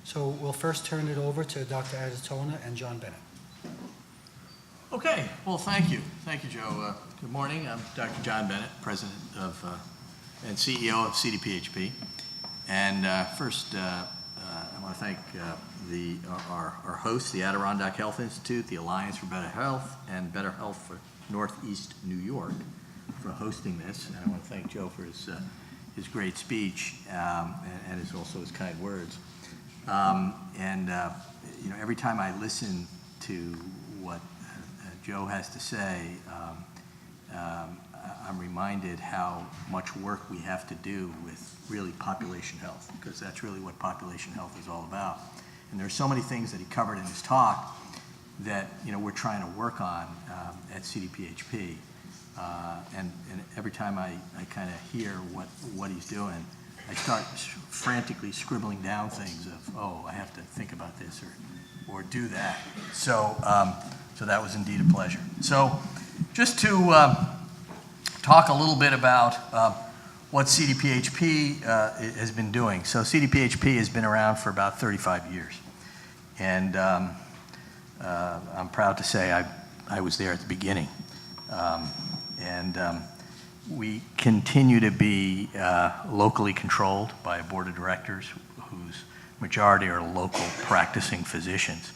So we'll first turn it over to Dr. Adatona and John Bennett. Okay, well, thank you. Thank you, Joe. Good morning. I'm Dr. John Bennett, President of and CEO of CDPHP. And first, I want to thank our hosts, the Adirondack Health Institute, the Alliance for Better Health, and Better Health for Northeast New York for hosting this. And I want to thank Joe for his great speech and also his kind words. You know, every time I listen to what Joe has to say, I'm reminded how much work we have to do with really population health, because that's really what population health is all about. And there are so many things that he covered in his talk that, you know, we're trying to work on at CDPHP. And every time I kind of hear what he's doing, I start frantically scribbling down things of, oh, I have to think about this or do that. So that was indeed a pleasure. So just to talk a little bit about what CDPHP has been doing. So CDPHP has been around for about 35 years. And I'm proud to say I was there at the beginning. We continue to be locally controlled by a board of directors whose majority are local practicing physicians.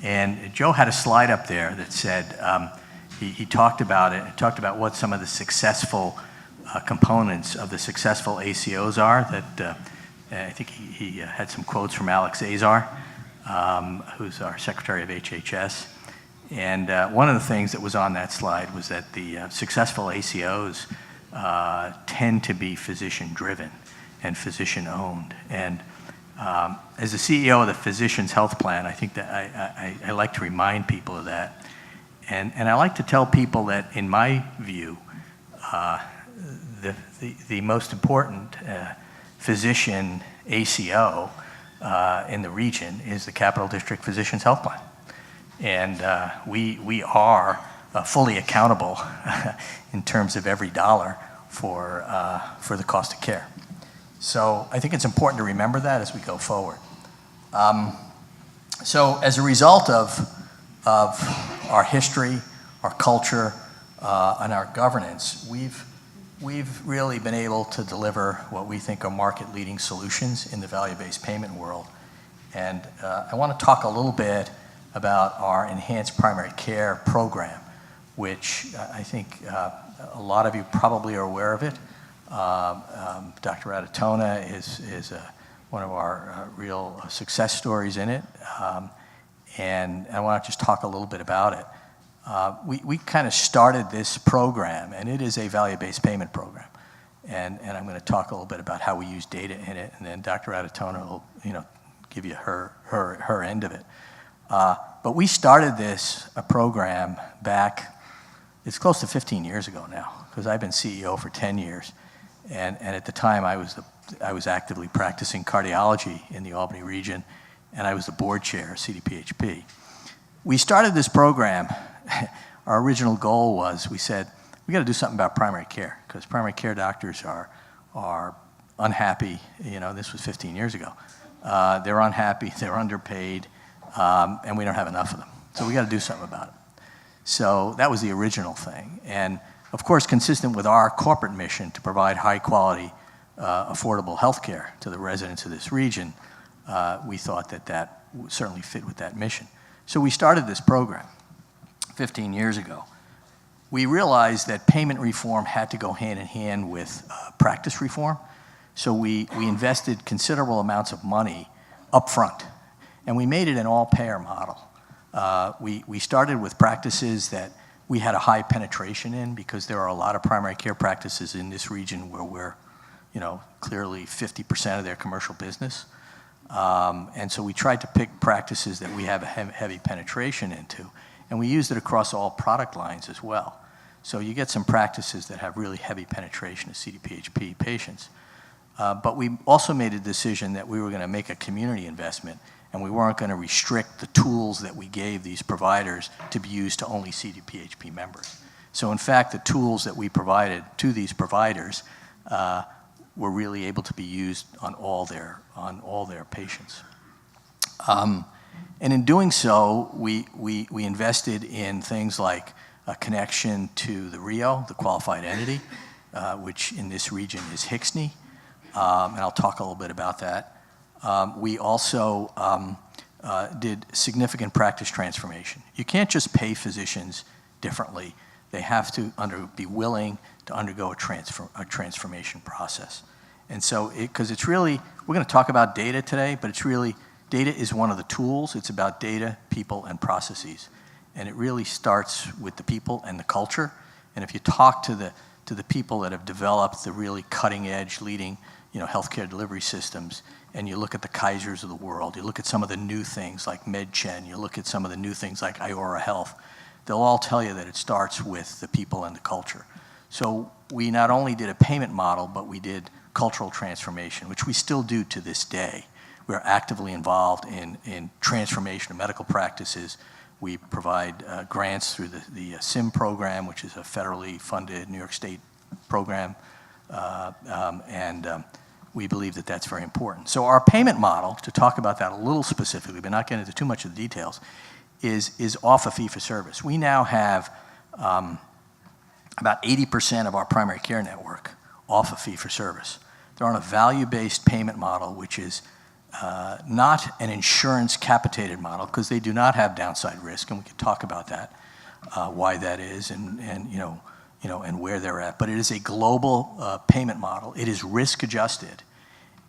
And Joe had a slide up there that said, he talked about it, and talked about what some of the successful components of the successful ACOs are. That I think he had some quotes from Alex Azar, who's our Secretary of HHS. And one of the things that was on that slide was that the successful ACOs tend to be physician-driven and physician-owned. And as the CEO of the Physicians Health Plan, I think that I like to remind people of that. And I like to tell people that, in my view, the most important physician ACO in the region is the Capital District Physicians Health Plan. And we are fully accountable in terms of every dollar for the cost of care. So I think it's important to remember that as we go forward. So as a result of our history, our culture, and our governance, we've really been able to deliver what we think are market-leading solutions in the value-based payment world. And I want to talk a little bit about our enhanced primary care program, which I think a lot of you probably are aware of it. Dr. Adatona is one of our real success stories in it. And I want to just talk a little bit about it. We kind of started this program, and it is a value-based payment program. And I'm going to talk a little bit about how we use data in it, and then Dr. Adatona will, give you her end of it. But we started this program back, it's close to 15 years ago now, because I've been CEO for 10 years. And at the time, I was actively practicing cardiology in the Albany region, and I was the board chair of CDPHP. We started this program. Our original goal was, we said, we got to do something about primary care, because primary care doctors are unhappy. This was 15 years ago. They're unhappy, they're underpaid, and we don't have enough of them. So we got to do something about it. So that was the original thing. And of course, consistent with our corporate mission to provide high quality, affordable health care to the residents of this region, we thought that would certainly fit with that mission. So we started this program 15 years ago. We realized that payment reform had to go hand in hand with practice reform. So we invested considerable amounts of money up front, and we made it an all-payer model. We started with practices that we had a high penetration in, because there are a lot of primary care practices in this region where we're, clearly 50% of their commercial business. And so we tried to pick practices that we have a heavy penetration into, and we used it across all product lines as well. So you get some practices that have really heavy penetration of CDPHP patients. But we also made a decision that we were going to make a community investment, and we weren't going to restrict the tools that we gave these providers to be used to only CDPHP members. So in fact, the tools that we provided to these providers were really able to be used on all their patients. And in doing so, we invested in things like a connection to the RIO, the qualified entity, which in this region is Hixney, and I'll talk a little bit about that. We also did significant practice transformation. You can't just pay physicians differently. They have to be willing to undergo a transformation process. And so, because it's really, we're going to talk about data today, but it's really, data is one of the tools. It's about data, people, and processes. And it really starts with the people and the culture. And if you talk to the people that have developed the really cutting-edge, leading, healthcare delivery systems, and you look at the Kaisers of the world, you look at some of the new things like MedChen, you look at some of the new things like Iora Health, they'll all tell you that it starts with the people and the culture. So we not only did a payment model, but we did cultural transformation, which we still do to this day. We're actively involved in transformation of medical practices. We provide grants through the SIM program, which is a federally funded New York State program, and we believe that that's very important. So our payment model, to talk about that a little specifically, but not get into too much of the details, is off a fee-for-service. We now have about 80% of our primary care network off a fee-for-service. They're on a value-based payment model, which is not an insurance capitated model, because they do not have downside risk, and we can talk about that, why that is, and where they're at. But it is a global payment model. It is risk adjusted,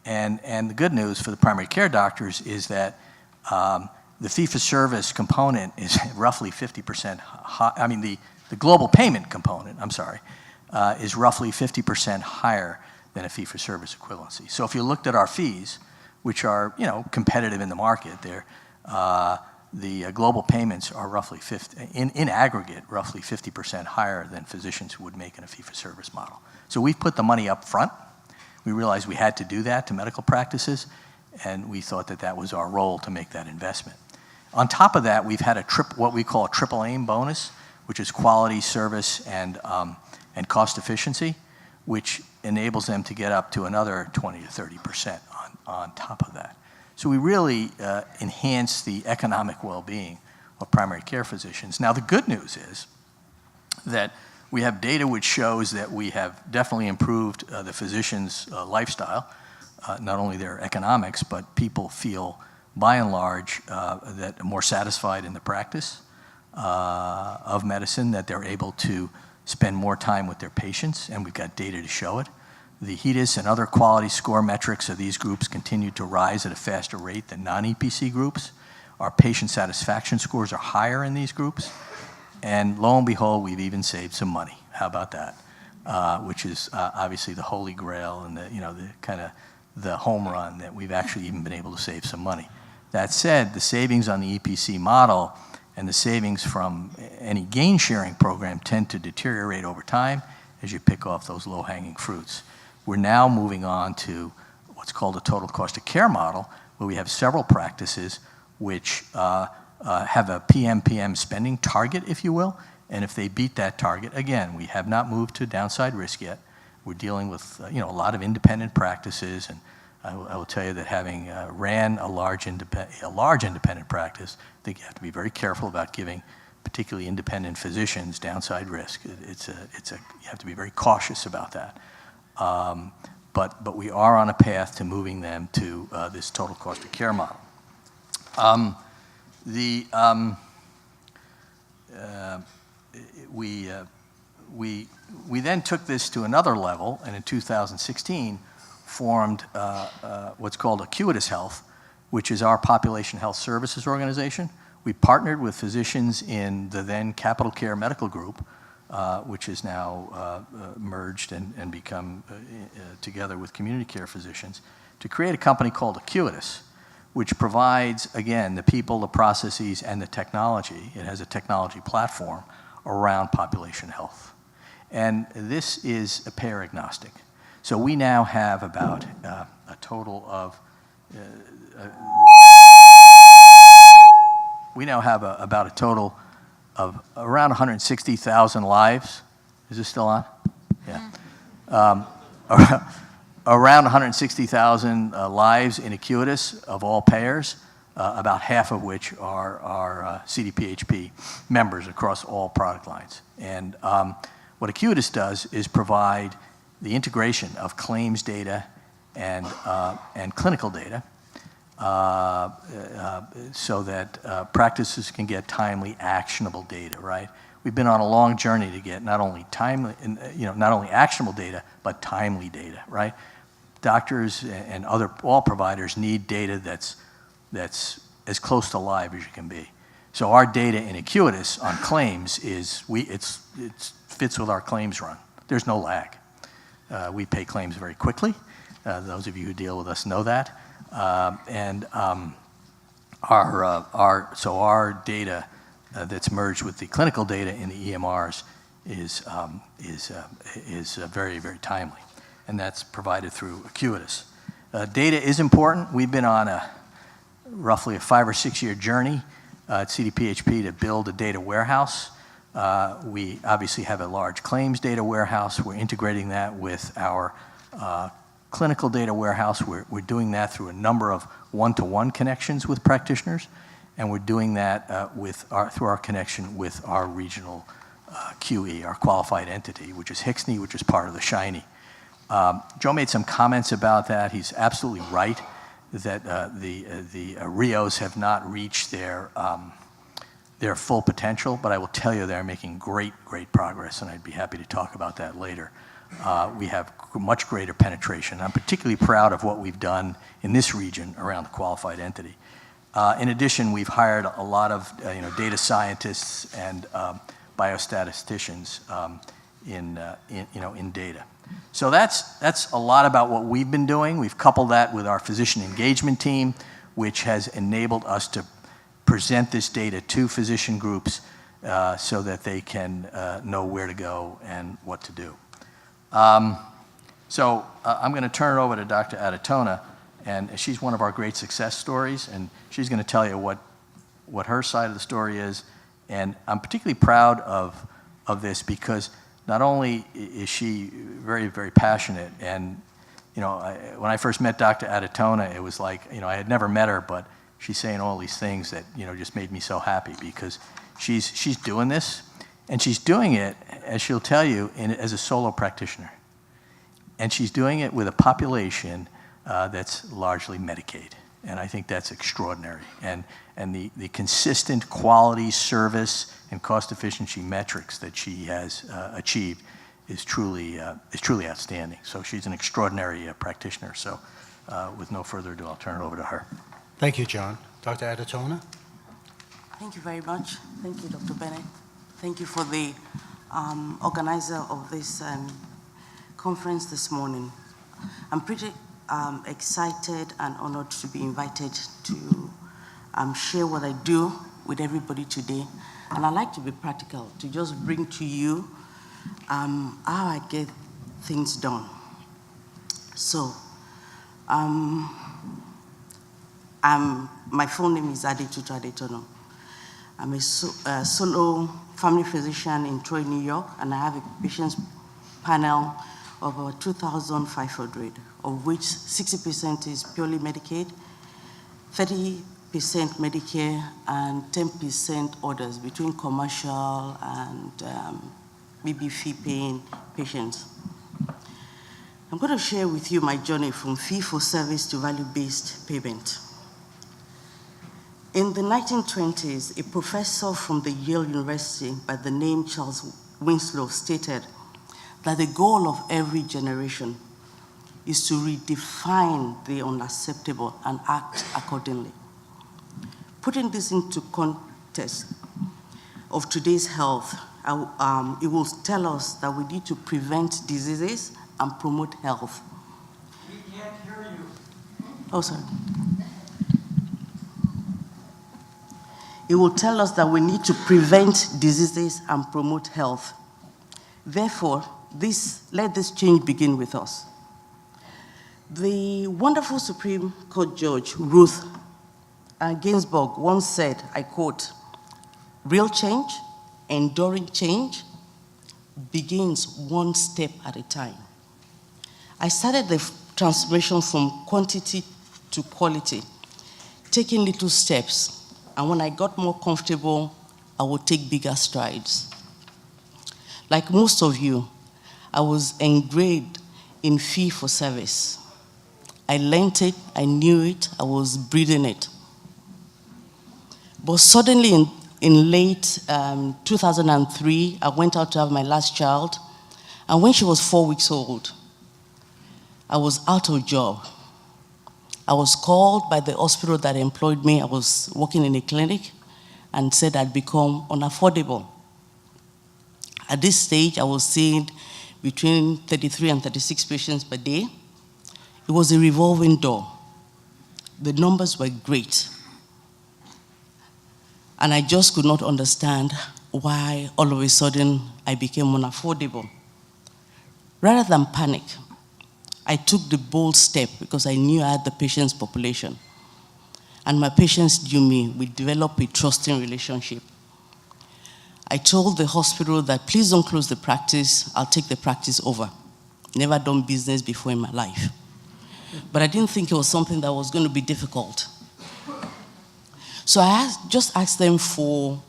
and the good news for the primary care doctors is that the fee-for-service component is roughly 50% high. I mean, the global payment component, is roughly 50% higher than a fee-for-service equivalency. So if you looked at our fees, which are competitive in the market, the global payments are roughly in aggregate roughly 50% higher than physicians who would make in a fee-for-service model. So we've put the money up front. We realized we had to do that to medical practices, and we thought that that was our role to make that investment. On top of that, we've had what we call a triple aim bonus, which is quality, service, and cost efficiency, which enables them to get up to another 20 to 30% on top of that. So we really enhance the economic well-being of primary care physicians. Now, the good news is that we have data which shows that we have definitely improved the physician's lifestyle, not only their economics, but people feel, by and large, that more satisfied in the practice of medicine, that they're able to spend more time with their patients, and we've got data to show it. The HEDIS and other quality score metrics of these groups continue to rise at a faster rate than non-EPC groups. Our patient satisfaction scores are higher in these groups. And lo and behold, we've even saved some money. How about that? Which is obviously the holy grail and the home run that we've actually even been able to save some money. That said, the savings on the EPC model and the savings from any gain sharing program tend to deteriorate over time as you pick off those low-hanging fruits. We're now moving on to what's called a total cost of care model, where we have several practices which have a PMPM spending target, if you will, and if they beat that target, again, we have not moved to downside risk yet. We're dealing with a lot of independent practices, and I will tell you that having ran a large independent practice, I think you have to be very careful about giving particularly independent physicians downside risk. You have to be very cautious about that. But we are on a path to moving them to this total cost of care model. We then took this to another level, and in 2016 formed what's called Acuities Health, which is our population health services organization. We partnered with physicians in the then Capital Care Medical Group, which is now merged and become together with community care physicians, to create a company called Acuities, which provides, again, the people, the processes, and the technology. It has a technology platform around population health. And this is a payer agnostic. So we now have about a total of around 160,000 lives. Is this still on? Yeah. Around 160,000 lives in Acuities of all payers. about half of which are CDPHP members across all product lines. And what Acuities does is provide the integration of claims data and clinical data so that practices can get timely, actionable data, right? We've been on a long journey to get not only timely, not only actionable data, but timely data, right? Doctors and all providers need data that's as close to live as you can be. So our data in Acuities on claims it fits with our claims run. There's no lag. We pay claims very quickly. Those of you who deal with us know that. Our data that's merged with the clinical data in the EMRs is very, very timely, and that's provided through Acuities. Data is important. We've been on roughly a 5 or 6 year journey at CDPHP to build a data warehouse. We obviously have a large claims data warehouse. We're integrating that with our clinical data warehouse. We're doing that through a number of one-to-one connections with practitioners, and we're doing that through our connection with our regional QE, our qualified entity, which is HIXNY, which is part of the SHINY. Joe made some comments about that. He's absolutely right that the RIOs have not reached their full potential, but I will tell you they're making great progress, and I'd be happy to talk about that later. We have much greater penetration. I'm particularly proud of what we've done in this region around the qualified entity. In addition, we've hired a lot of data scientists and biostatisticians in data. So that's a lot about what we've been doing. We've coupled that with our physician engagement team, which has enabled us to present this data to physician groups so that they can know where to go and what to do. I'm going to turn it over to Dr. Adetonah, and she's one of our great success stories, and she's going to tell you what her side of the story is. And I'm particularly proud of this because not only is she very, very passionate, and when I first met Dr. Adetonah, it was like, I had never met her, but she's saying all these things that just made me so happy because she's doing this, and she's doing it, as she'll tell you, as a solo practitioner, and she's doing it with a population that's largely Medicaid, and I think that's extraordinary. And the consistent quality, service, and cost efficiency metrics that she has achieved is truly outstanding. So she's an extraordinary practitioner. So with no further ado, I'll turn it over to her. Thank you, John. Dr. Adetonah? Thank you very much. Thank you, Dr. Bennett. Thank you for the organizer of this conference this morning. I'm pretty excited and honored to be invited to share what I do with everybody today. And I like to be practical, to just bring to you how I get things done. So, my full name is Adetutu Adetonah. I'm a solo family physician in Troy, New York, and I have a patients panel of over 2,500, of which 60% is purely Medicaid, 30% Medicare, and 10% others between commercial and maybe fee-paying patients. I'm going to share with you my journey from fee-for-service to value-based payment. In the 1920s, a professor from the Yale University by the name Charles Winslow stated that the goal of every generation is to redefine the unacceptable and act accordingly. Putting this into context of today's health, it will tell us that we need to prevent diseases and promote health. We can't hear you. Oh, sorry. It will tell us that we need to prevent diseases and promote health. Therefore, let this change begin with us. The wonderful Supreme Court Judge Ruth Ginsburg once said, I quote, "Real change, enduring change, begins one step at a time." I started the transformation from quantity to quality taking little steps, and when I got more comfortable, I would take bigger strides. Like most of you, I was engraved in fee for service. I learned it, I knew it, I was breathing it. But suddenly in late 2003, I went out to have my last child, and when she was 4 weeks old, I was out of job. I was called by the hospital that employed me. I was working in a clinic, and said I'd become unaffordable. At this stage, I was seeing between 33 and 36 patients per day. It was a revolving door. The numbers were great. And I just could not understand why all of a sudden I became unaffordable. Rather than panic, I took the bold step because I knew I had the patient's population. And my patients knew me. We developed a trusting relationship. I told the hospital that please don't close the practice, I'll take the practice over. Never done business before in my life. But I didn't think it was something that was going to be difficult. So I just asked them for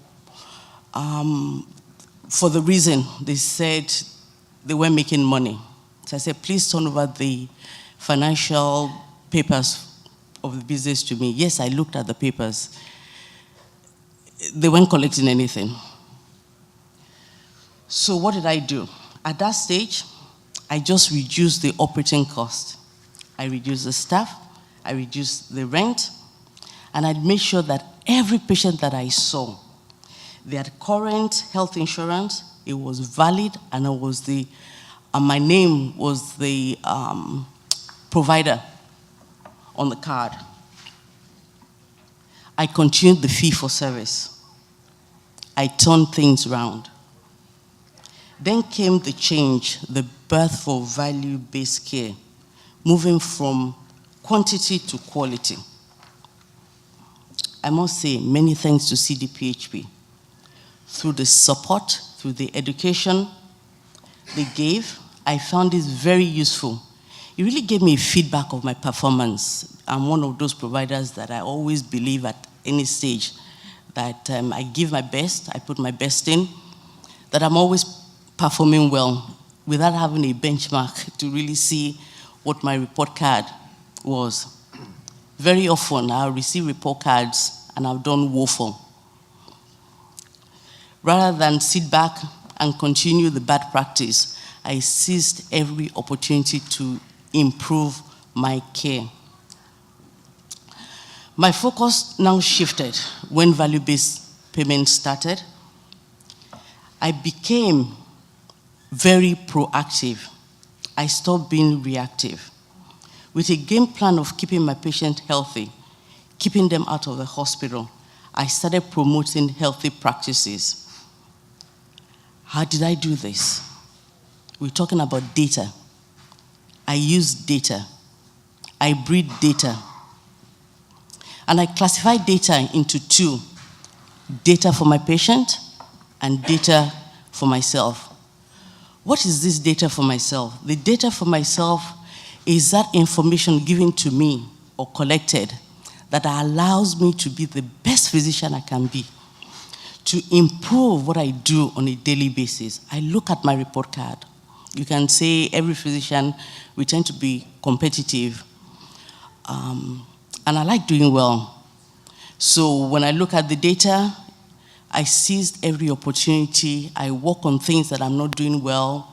the reason. They said they weren't making money. So I said, please turn over the financial papers of the business to me. Yes, I looked at the papers. They weren't collecting anything. So what did I do? At that stage, I just reduced the operating cost. I reduced the staff, I reduced the rent, and I made sure that every patient that I saw, they had current health insurance, it was valid, and it was my name was the provider on the card. I continued the fee for service. I turned things around. Then came the change, the birth for value-based care, moving from quantity to quality. I must say many thanks to CDPHP. Through the support, through the education they gave, I found this very useful. It really gave me feedback of my performance. I'm one of those providers that I always believe at any stage that I give my best, I put my best in, that I'm always performing well without having a benchmark to really see what my report card was. Very often, I'll receive report cards and I've done woeful. Rather than sit back and continue the bad practice, I seized every opportunity to improve my care. My focus now shifted when value-based payment started. I became very proactive. I stopped being reactive. With a game plan of keeping my patient healthy, keeping them out of the hospital, I started promoting healthy practices. How did I do this? We're talking about data. I use data. I breed data. And I classify data into two: data for my patient and data for myself. What is this data for myself? The data for myself is that information given to me or collected that allows me to be the best physician I can be, to improve what I do on a daily basis. I look at my report card. You can say every physician, we tend to be competitive, and I like doing well. So when I look at the data, I seized every opportunity. I work on things that I'm not doing well.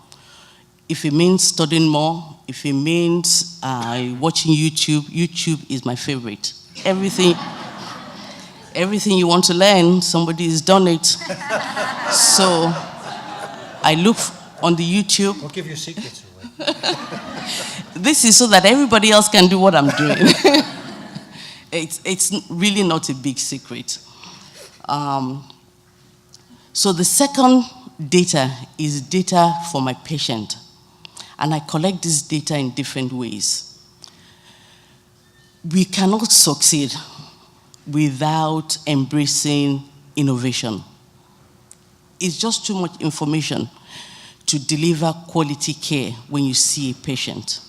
If it means studying more, if it means watching YouTube, YouTube is my favorite. Everything you want to learn, somebody has done it. So I look on the YouTube. Don't give your secrets away. This is so that everybody else can do what I'm doing. It's really not a big secret. So the second data is data for my patient. And I collect this data in different ways. We cannot succeed without embracing innovation. It's just too much information to deliver quality care when you see a patient.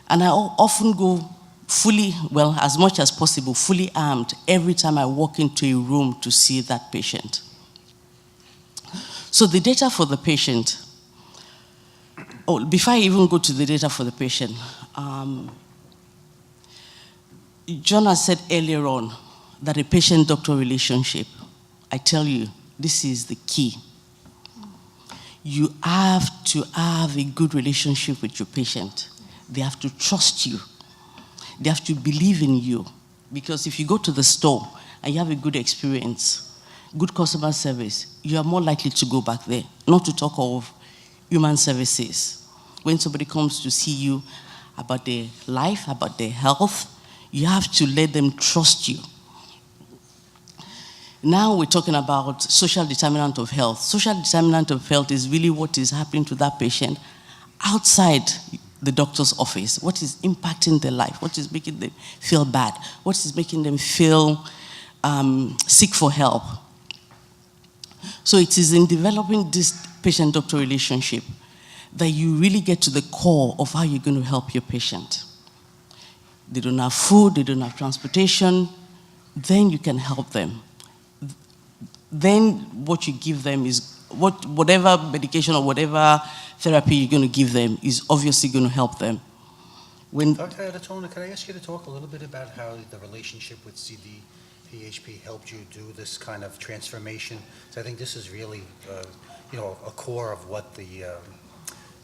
And I often go fully, well, as much as possible, fully armed every time I walk into a room to see that patient. So the data for the patient, before I even go to the data for the patient, Joanna said earlier on that a patient-doctor relationship, I tell you, this is the key. You have to have a good relationship with your patient. They have to trust you. They have to believe in you. Because if you go to the store and you have a good experience, good customer service, you are more likely to go back there, not to talk of human services. When somebody comes to see you about their life, about their health, you have to let them trust you. Now we're talking about social determinant of health. Social determinant of health is really what is happening to that patient outside the doctor's office. What is impacting their life? What is making them feel bad? What is making them feel seek for help? So it is in developing this patient-doctor relationship that you really get to the core of how you're going to help your patient. They don't have food, they don't have transportation, then you can help them. Then what you give them is, whatever medication or whatever therapy you're going to give them is obviously going to help them. Dr. Additona, could I ask you to talk a little bit about how the relationship with CDPHP helped you do this kind of transformation? So I think this is really, a core of what the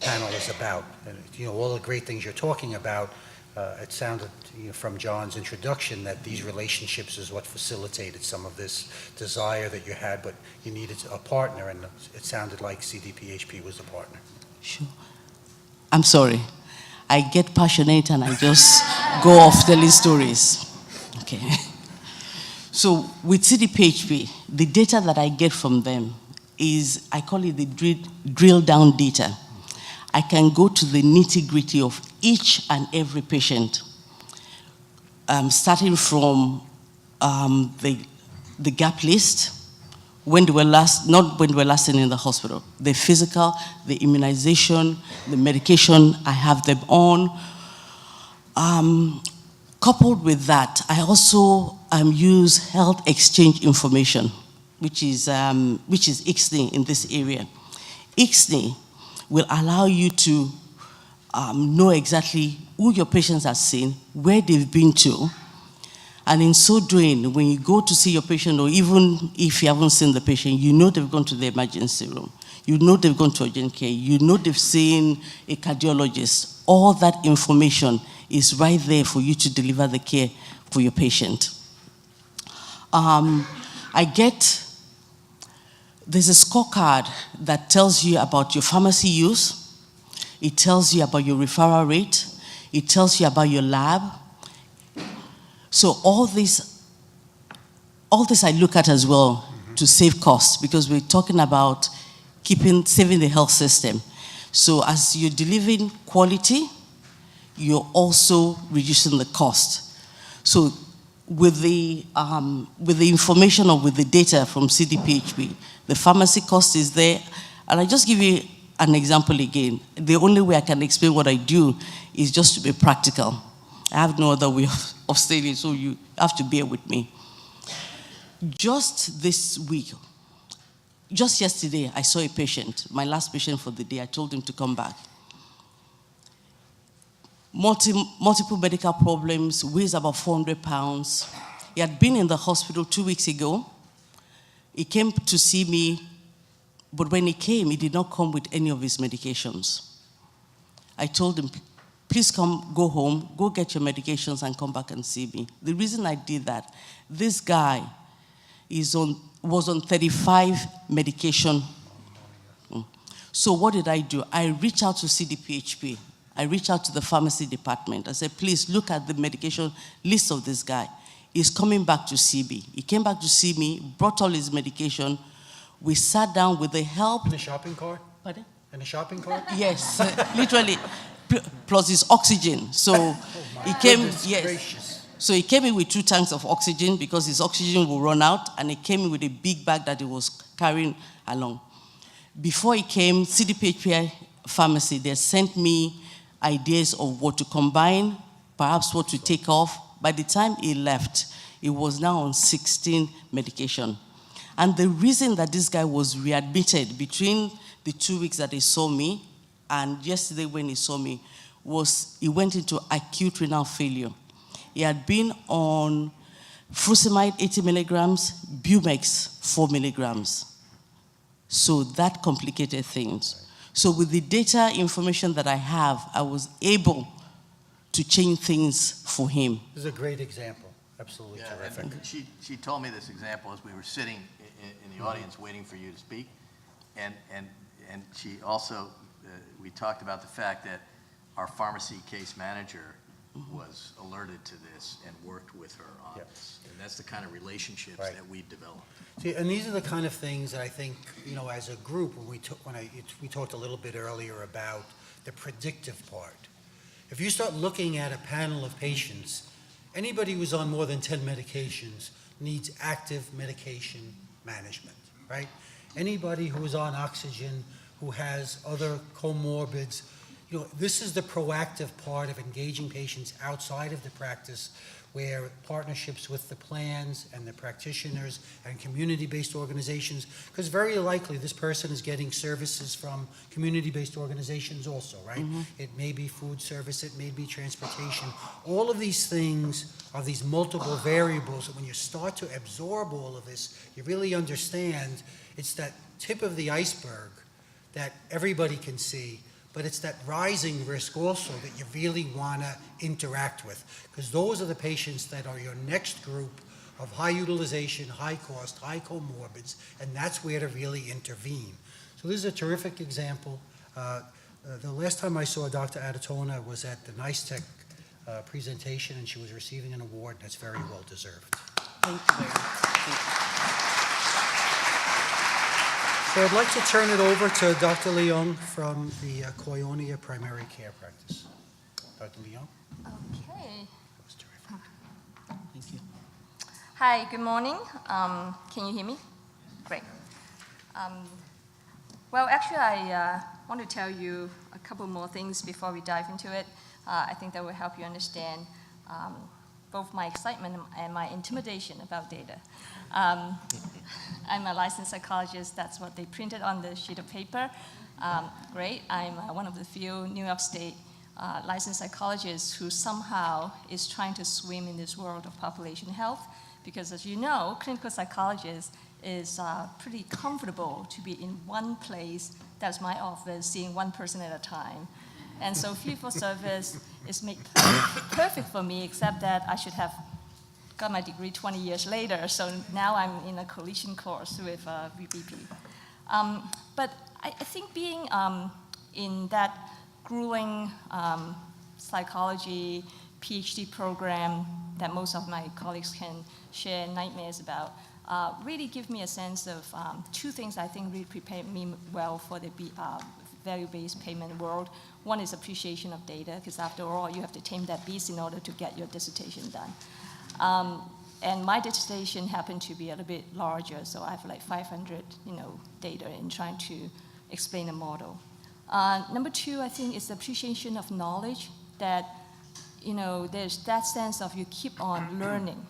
panel is about. And, all the great things you're talking about, it sounded from John's introduction that these relationships is what facilitated some of this desire that you had, but you needed a partner, and it sounded like CDPHP was the partner. Sure. I'm sorry. I get passionate and I just go off telling stories. Okay. So with CDPHP, the data that I get from them is, I call it the drill down data. I can go to the nitty-gritty of each and every patient, starting from the gap list, when they were not when they were last in the hospital, the physical, the immunization, the medication I have them on. Coupled with that, I also use health exchange information, which is ICSNI in this area. ICSNI will allow you to know exactly who your patients are seeing, where they've been to, and in so doing, when you go to see your patient, or even if you haven't seen the patient, you know they've gone to the emergency room, you know they've gone to urgent care, you know they've seen a cardiologist. All that information is right there for you to deliver the care for your patient. There's a scorecard that tells you about your pharmacy use. It tells you about your referral rate. It tells you about your lab. So all this I look at as well to save costs, because we're talking about saving the health system. So as you're delivering quality, you're also reducing the cost. So with the information or with the data from CDPHP, the pharmacy cost is there. And I just give you an example again. The only way I can explain what I do is just to be practical. I have no other way of saying it, so you have to bear with me. Just this week, just yesterday, I saw a patient, my last patient for the day. I told him to come back. Multiple medical problems, weighs about 400 pounds. He had been in the hospital 2 weeks ago. He came to see me, but when he came, he did not come with any of his medications. I told him, please go home, go get your medications and come back and see me. The reason I did that, this guy was on 35 medication. So what did I do? I reached out to CDPHP. I reached out to the pharmacy department. I said, please look at the medication list of this guy. He's coming back to see me. He came back to see me, brought all his medication. We sat down with the help. In a shopping cart? Pardon? In a shopping cart? Yes, literally, plus his oxygen. So he came, yes. Gracious. So he came in with 2 tanks of oxygen because his oxygen will run out, and he came in with a big bag that he was carrying along. Before he came, CDPHP pharmacy, they sent me ideas of what to combine, perhaps what to take off. By the time he left, he was now on 16 medication. And the reason that this guy was readmitted between the 2 weeks that he saw me and yesterday when he saw me was he went into acute renal failure. He had been on furosemide 80 milligrams, Bumex 4 milligrams. So that complicated things. So with the data information that I have, I was able to change things for him. This is a great example. Absolutely Yeah, terrific. and she told me this example as we were sitting in the audience waiting for you to speak. And she also, we talked about the fact that our pharmacy case manager was alerted to this and worked with her on Yep. this. And that's the kind of relationships Right. that we've developed. See, and these are the kind of things that I think, you know, as a group, when we talked a little bit earlier about the predictive part. If you start looking at a panel of patients, anybody who's on more than 10 medications needs active medication management, right? Anybody who is on oxygen, who has other comorbids, you know, this is the proactive part of engaging patients outside of the practice, where partnerships with the plans and the practitioners and community-based organizations, because very likely this person is getting services from community-based organizations also, right? It may be food service, it may be transportation. All of these things are these multiple variables that when you start to absorb all of this, you really understand it's that tip of the iceberg that everybody can see, but it's that rising risk also that you really want to interact with, because those are the patients that are your next group of high utilization, high cost, high comorbids, and that's where to really intervene. So this is a terrific example. The last time I saw Dr. Adatona was at the NICE-Tech presentation, and she was receiving an award that's very well deserved. Thank you very much. Thank you. So I'd like to turn it over to Dr. Leone from the Koinonia Primary Care Practice. Dr. Leone? Okay. That was terrific. Thank you. Hi, good morning. Can you hear me? Great. Well, actually, I want to tell you a couple more things before we dive into it. I think that will help you understand both my excitement and my intimidation about data. I'm a licensed psychologist. That's what they printed on the sheet of paper. Great. I'm one of the few New York State licensed psychologists who somehow is trying to swim in this world of population health, because as you know, clinical psychologist is pretty comfortable to be in one place. That's my office, seeing one person at a time. And so fee-for-service is made perfect for me, except that I should have got my degree 20 years later, so now I'm in a collision course with VPP. But I think being in that grueling psychology PhD program that most of my colleagues can share nightmares about really give me a sense of two things I think really prepared me well for the value-based payment world. One is appreciation of data, because after all, you have to tame that beast in order to get your dissertation done. And my dissertation happened to be a little bit larger, so I have like 500, data in trying to explain a model. Number two, I think, is the appreciation of knowledge, that, there's that sense of you keep on learning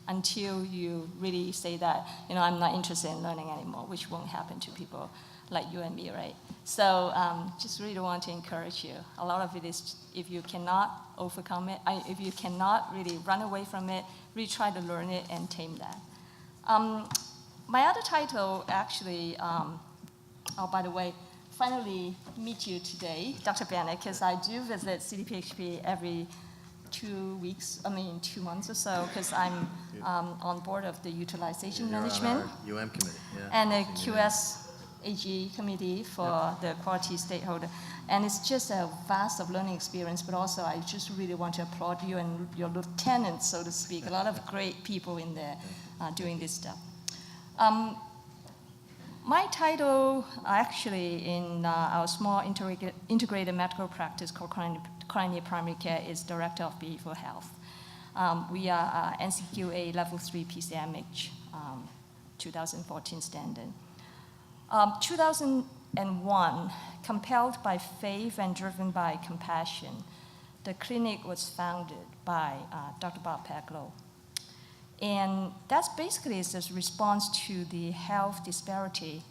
until you really say that, I'm not interested in learning anymore, which won't happen to people like you and me, right? So just really want to encourage you. A lot of it is, if you cannot overcome it, if you cannot really run away from it, really try to learn it and tame that. My other title, actually, oh, by the way, finally meet you today, Dr. Bennett, because I do visit CDPHP every 2 months or so, because I'm on board of the utilization management. You're on our committee, yeah. And the QS AG committee for the quality stakeholder. And it's just a vast of learning experience, but also I just really want to applaud you and your lieutenants, so to speak. A lot of great people in there doing this stuff. My title, actually, in our small integrated medical practice called Koinonia Primary Care, is Director of Behavioral Health. We are NCQA Level 3 PCMH 2014 standard. 2001, compelled by faith and driven by compassion, the clinic was founded by Dr. Bob Paglow. And that's basically is a response to the health disparity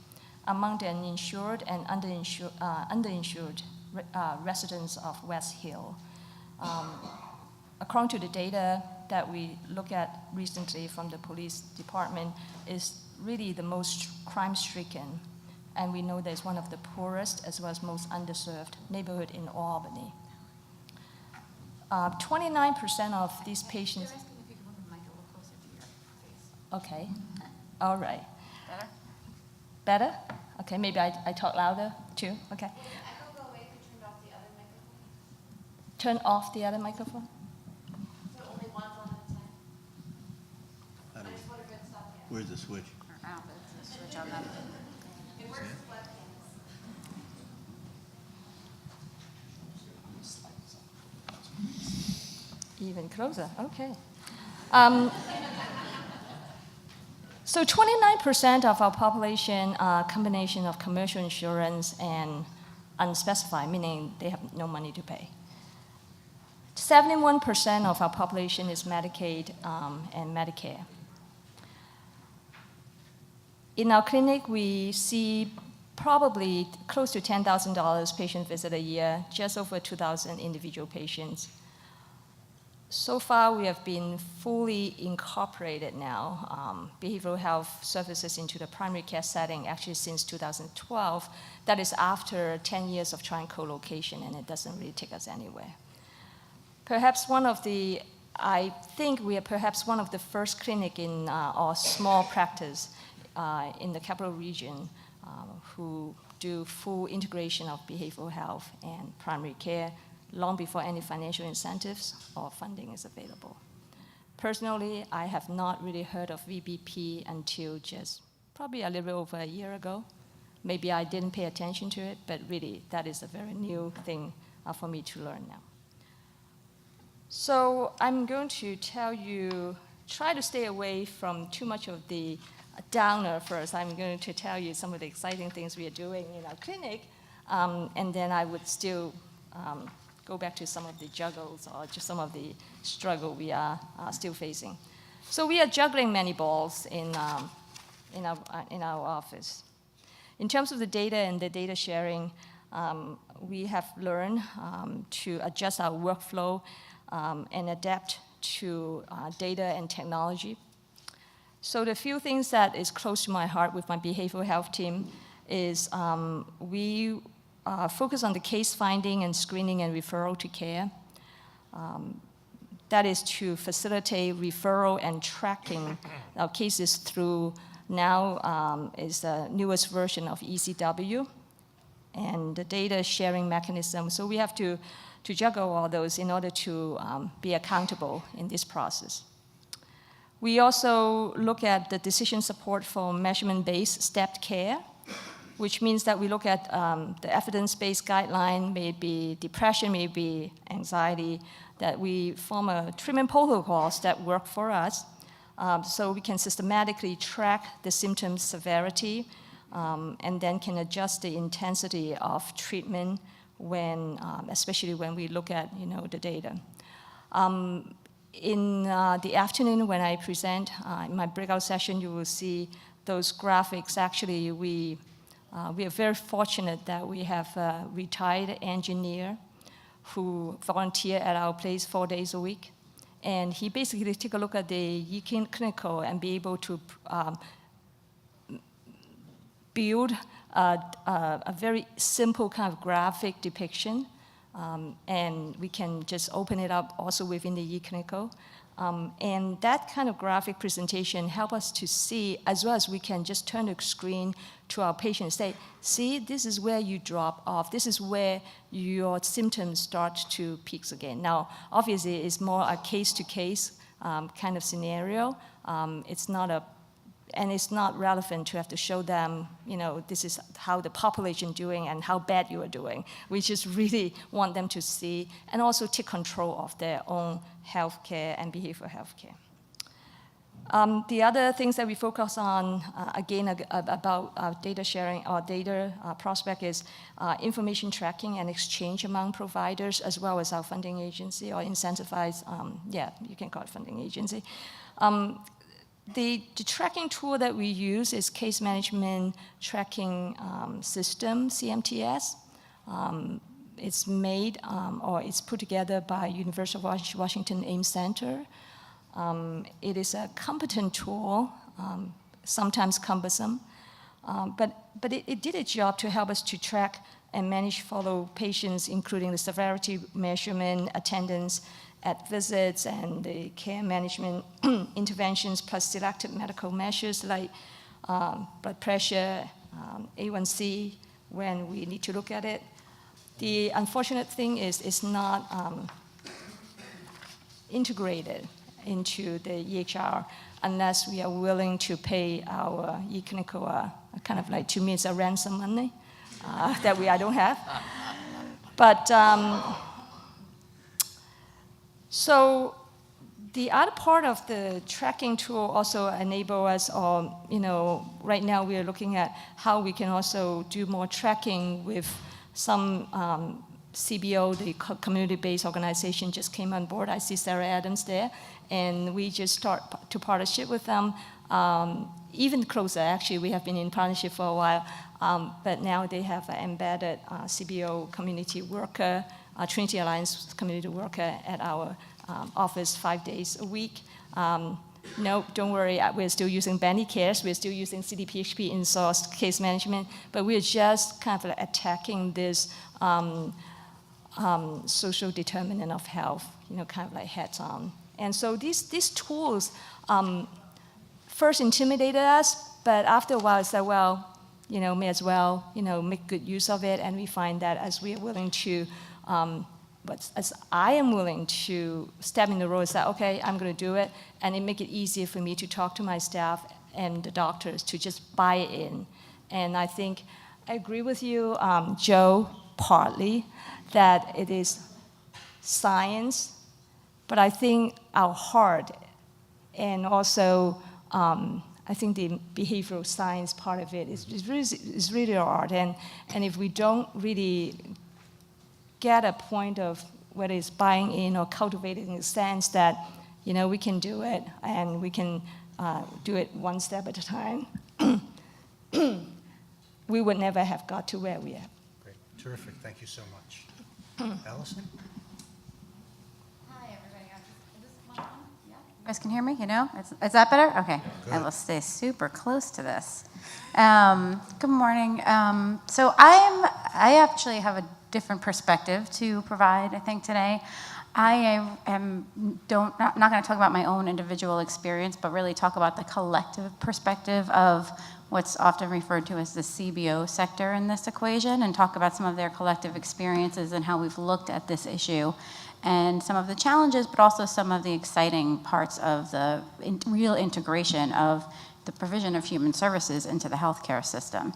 among the uninsured and underinsured residents of West Hill. According to the data that we look at recently from the police department, is really the most crime-stricken, and we know that it's one of the poorest as well as most underserved neighborhood in Albany. 29% of these patients. They're asking if you could put the mic a little closer to your face. Okay, all right. Better? Better? Okay, maybe I talk louder too, okay. Would the echo go away if you turned off the other microphone? Turn off the other microphone. So only one's on at a time? I just wonder if it stopped yet. Where's the switch? I don't know, but it's a switch on that. It works with webcams. Even closer, okay. So 29% of our population are a combination of commercial insurance and unspecified, meaning they have no money to pay. 71% of our population is Medicaid and Medicare. In our clinic, we see probably close to $10,000 patient visit a year, just over 2,000 individual patients. So far, we have been fully incorporated now, behavioral health services into the primary care setting, actually since 2012. That is after 10 years of trying co-location, and it doesn't really take us anywhere. Perhaps I think we are perhaps one of the first clinic in our small practice in the capital region who do full integration of behavioral health and primary care long before any financial incentives or funding is available. Personally, I have not really heard of VBP until just probably a little over a year ago. Maybe I didn't pay attention to it, but really that is a very new thing for me to learn now. So I'm going to tell you, try to stay away from too much of the downer first. I'm going to tell you some of the exciting things we are doing in our clinic, and then I would still go back to some of the juggles or just some of the struggle we are still facing. So we are juggling many balls in our office. In terms of the data and the data sharing, we have learned to adjust our workflow and adapt to data and technology. So the few things that is close to my heart with my behavioral health team is we focus on the case finding and screening and referral to care. That is to facilitate referral and tracking our cases through now is the newest version of ECW and the data sharing mechanism. So we have to juggle all those in order to be accountable in this process. We also look at the decision support for measurement-based stepped care, which means that we look at the evidence-based guideline, maybe depression, maybe anxiety, that we form a treatment protocols that work for us, so we can systematically track the symptom severity, and then can adjust the intensity of treatment when, especially when we look at the data. In the afternoon when I present, in my breakout session, you will see those graphics. Actually, we are very fortunate that we have a retired engineer who volunteer at our place 4 days a week. And he basically take a look at the clinical and be able to build a very simple kind of graphic depiction. And we can just open it up also within the eClinical. And that kind of graphic presentation help us to see, as well as we can just turn the screen to our patients, say, see, this is where you drop off. This is where your symptoms start to peak again. Now, obviously, it's more a case-to-case kind of scenario. And it's not relevant to have to show them, this is how the population doing and how bad you are doing. We just really want them to see and also take control of their own healthcare and behavioral healthcare. The other things that we focus on, again, about data sharing or data prospect is information tracking and exchange among providers, as well as our funding agency or incentivized, you can call it funding agency. The tracking tool that we use is Case Management Tracking System, CMTS. It's made or it's put together by University of Washington Ames Center. It is a competent tool, sometimes cumbersome, but it did its job to help us to track and manage follow patients, including the severity measurement, attendance at visits, and the care management interventions, plus selected medical measures like blood pressure, A1C, when we need to look at it. The unfortunate thing is it's not integrated into the EHR unless we are willing to pay our eClinical, kind of like, to me, it's a ransom money that I don't have. But, so the other part of the tracking tool also enable us, or, right now we are looking at how we can also do more tracking with some CBO, the community-based organization, just came on board. I see Sarah Adams there, and we just start to partnership with them. Even closer, actually, we have been in partnership for a while, but now they have an embedded CBO community worker, Trinity Alliance community worker at our office 5 days a week. No, don't worry, we're still using Benny Cares, we're still using CDPHP in-source case management, but we're just kind of like attacking this social determinant of health, kind of like heads-on. And so these tools first intimidated us, but after a while it's like, well, may as well, make good use of it, and we find that as we are willing to, as I am willing to step in the role and say, okay, I'm going to do it, and it make it easier for me to talk to my staff and the doctors to just buy in. And I think I agree with you, Joe, partly, that it is science, but I think our heart and also I think the behavioral science part of it is really our art. And if we don't really get a point of whether it's buying in or cultivating the sense that, we can do it and we can do it one step at a time, we would never have got to where we are. Great, terrific, thank you so much. Allison? Hi, everybody. Is this one on? Yeah. You guys can hear me? Is that better? Okay. Good. I will stay super close to this. Good morning. So I actually have a different perspective to provide, I think, today. I am not going to talk about my own individual experience, but really talk about the collective perspective of what's often referred to as the CBO sector in this equation, and talk about some of their collective experiences and how we've looked at this issue and some of the challenges, but also some of the exciting parts of the real integration of the provision of human services into the healthcare system.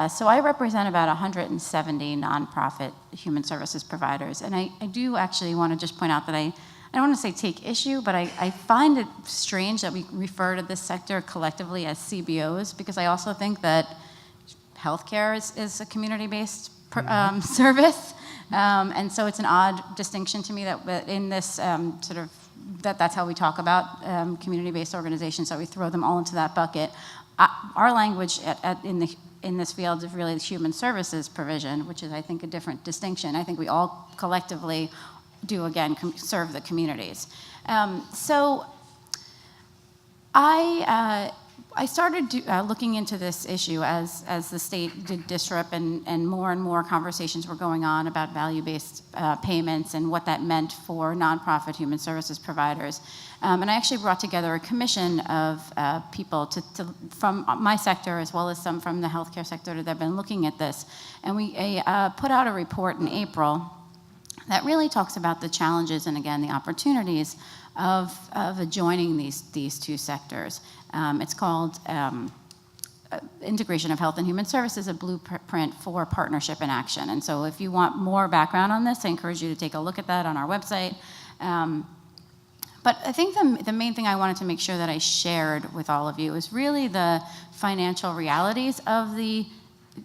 So I represent about 170 nonprofit human services providers, and I do actually want to just point out that I don't want to say take issue, but I find it strange that we refer to this sector collectively as CBOs, because I also think that healthcare is a community-based service, and so it's an odd distinction to me that in this that's how we talk about community-based organizations, that we throw them all into that bucket. Our language in this field is really the human services provision, which is, I think, a different distinction. I think we all collectively do, again, serve the communities. So I started looking into this issue as the state did disrupt, and more conversations were going on about value-based payments and what that meant for nonprofit human services providers. And I actually brought together a commission of people from my sector, as well as some from the healthcare sector, that have been looking at this. And we put out a report in April that really talks about the challenges and, again, the opportunities of adjoining these two sectors. It's called Integration of Health and Human Services, a blueprint for partnership and action. And so if you want more background on this, I encourage you to take a look at that on our website. But I think the main thing I wanted to make sure that I shared with all of you is really the financial realities of the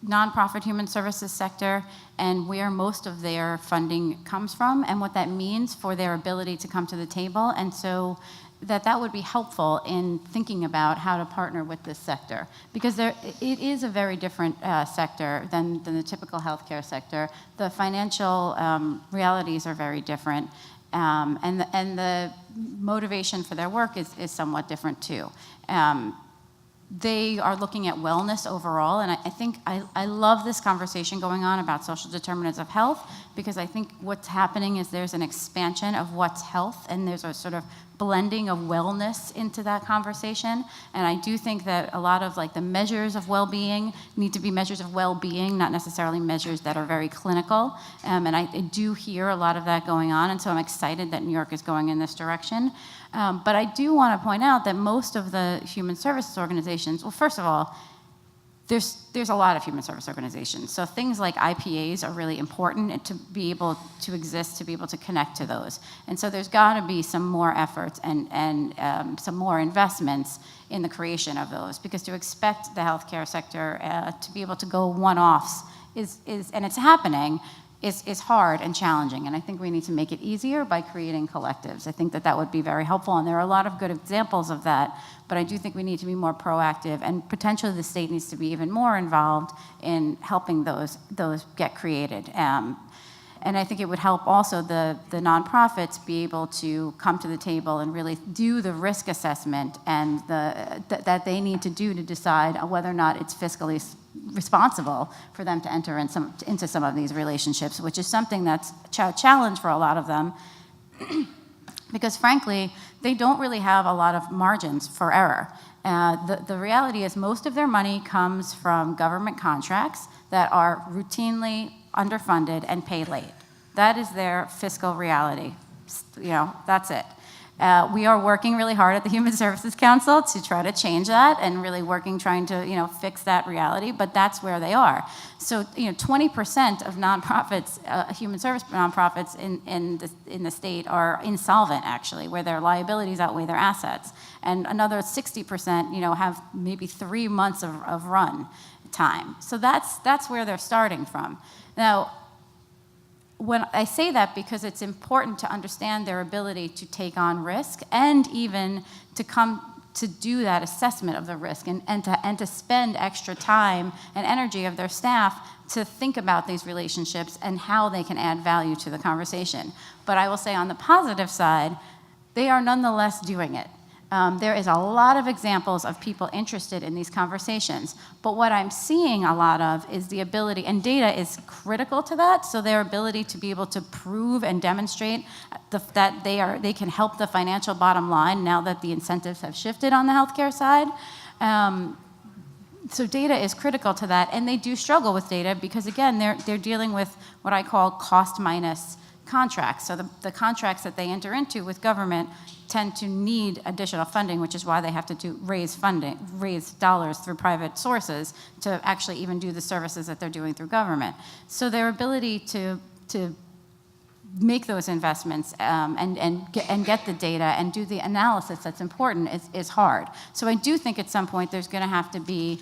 nonprofit human services sector and where most of their funding comes from and what that means for their ability to come to the table. And so that would be helpful in thinking about how to partner with this sector, because it is a very different sector than the typical healthcare sector. The financial realities are very different, and the motivation for their work is somewhat different too. They are looking at wellness overall, and I think I love this conversation going on about social determinants of health, because I think what's happening is there's an expansion of what's health, and there's a sort of blending of wellness into that conversation. And I do think that a lot of like the measures of well-being need to be measures of well-being, not necessarily measures that are very clinical. And I do hear a lot of that going on, and so I'm excited that New York is going in this direction. But I do want to point out that most of the human services organizations, well, first of all, there's a lot of human service organizations. So things like IPAs are really important to be able to exist, to be able to connect to those. And so there's got to be some more efforts and some more investments in the creation of those, because to expect the healthcare sector to be able to go one-offs is and it's happening, is hard and challenging, and I think we need to make it easier by creating collectives. I think that would be very helpful, and there are a lot of good examples of that, but I do think we need to be more proactive, and potentially the state needs to be even more involved in helping those get created. And I think it would help also the nonprofits be able to come to the table and really do the risk assessment and that they need to do to decide whether or not it's fiscally responsible for them to enter into some of these relationships, which is something that's a challenge for a lot of them, because frankly, they don't really have a lot of margins for error. The reality is most of their money comes from government contracts that are routinely underfunded and pay late. That is their fiscal reality. That's it. We are working really hard at the Human Services Council to try to change that, and really trying to fix that reality, but that's where they are. So 20% of nonprofits, human service nonprofits in the state are insolvent, actually, where their liabilities outweigh their assets. And another 60% have maybe 3 months of run time. So that's where they're starting from. Now, when I say that, because it's important to understand their ability to take on risk and even to come to do that assessment of the risk and to spend extra time and energy of their staff to think about these relationships and how they can add value to the conversation. But I will say on the positive side, they are nonetheless doing it. There is a lot of examples of people interested in these conversations, but what I'm seeing a lot of is the ability, and data is critical to that, so their ability to be able to prove and demonstrate that they can help the financial bottom line now that the incentives have shifted on the healthcare side. So data is critical to that, and they do struggle with data because, again, they're dealing with what I call cost minus contracts. So the contracts that they enter into with government tend to need additional funding, which is why they have to raise dollars through private sources to actually even do the services that they're doing through government. So their ability to make those investments and get the data and do the analysis that's important is hard. So I do think at some point there's going to have to be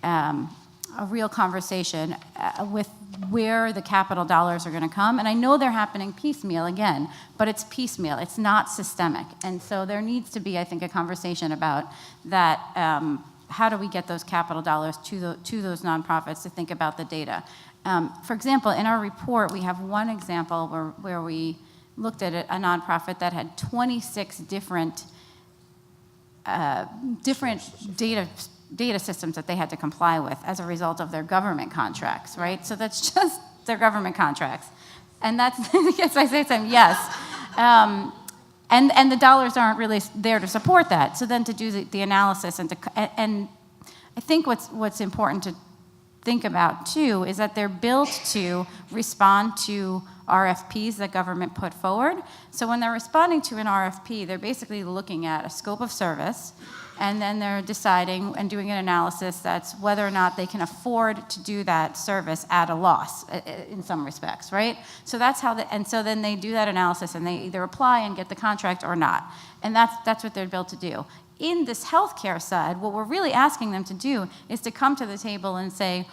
a real conversation with where the capital dollars are going to come. And I know they're happening piecemeal again, but it's piecemeal. It's not systemic. And so there needs to be, I think, a conversation about that. How do we get those capital dollars to those nonprofits to think about the data? For example, in our report, we have one example where we looked at a nonprofit that had 26 different data systems that they had to comply with as a result of their government contracts, right? So that's just their government contracts. And that's, yes, I say something, yes. And the dollars aren't really there to support that. So then to do the analysis and I think what's important to think about too is that they're built to respond to RFPs that government put forward. So when they're responding to an RFP, they're basically looking at a scope of service and then they're deciding and doing an analysis that's whether or not they can afford to do that service at a loss in some respects, right? So that's how and so then they do that analysis and they either apply and get the contract or not. And that's what they're built to do. In this healthcare side, what we're really asking them to do is to come to the table and say,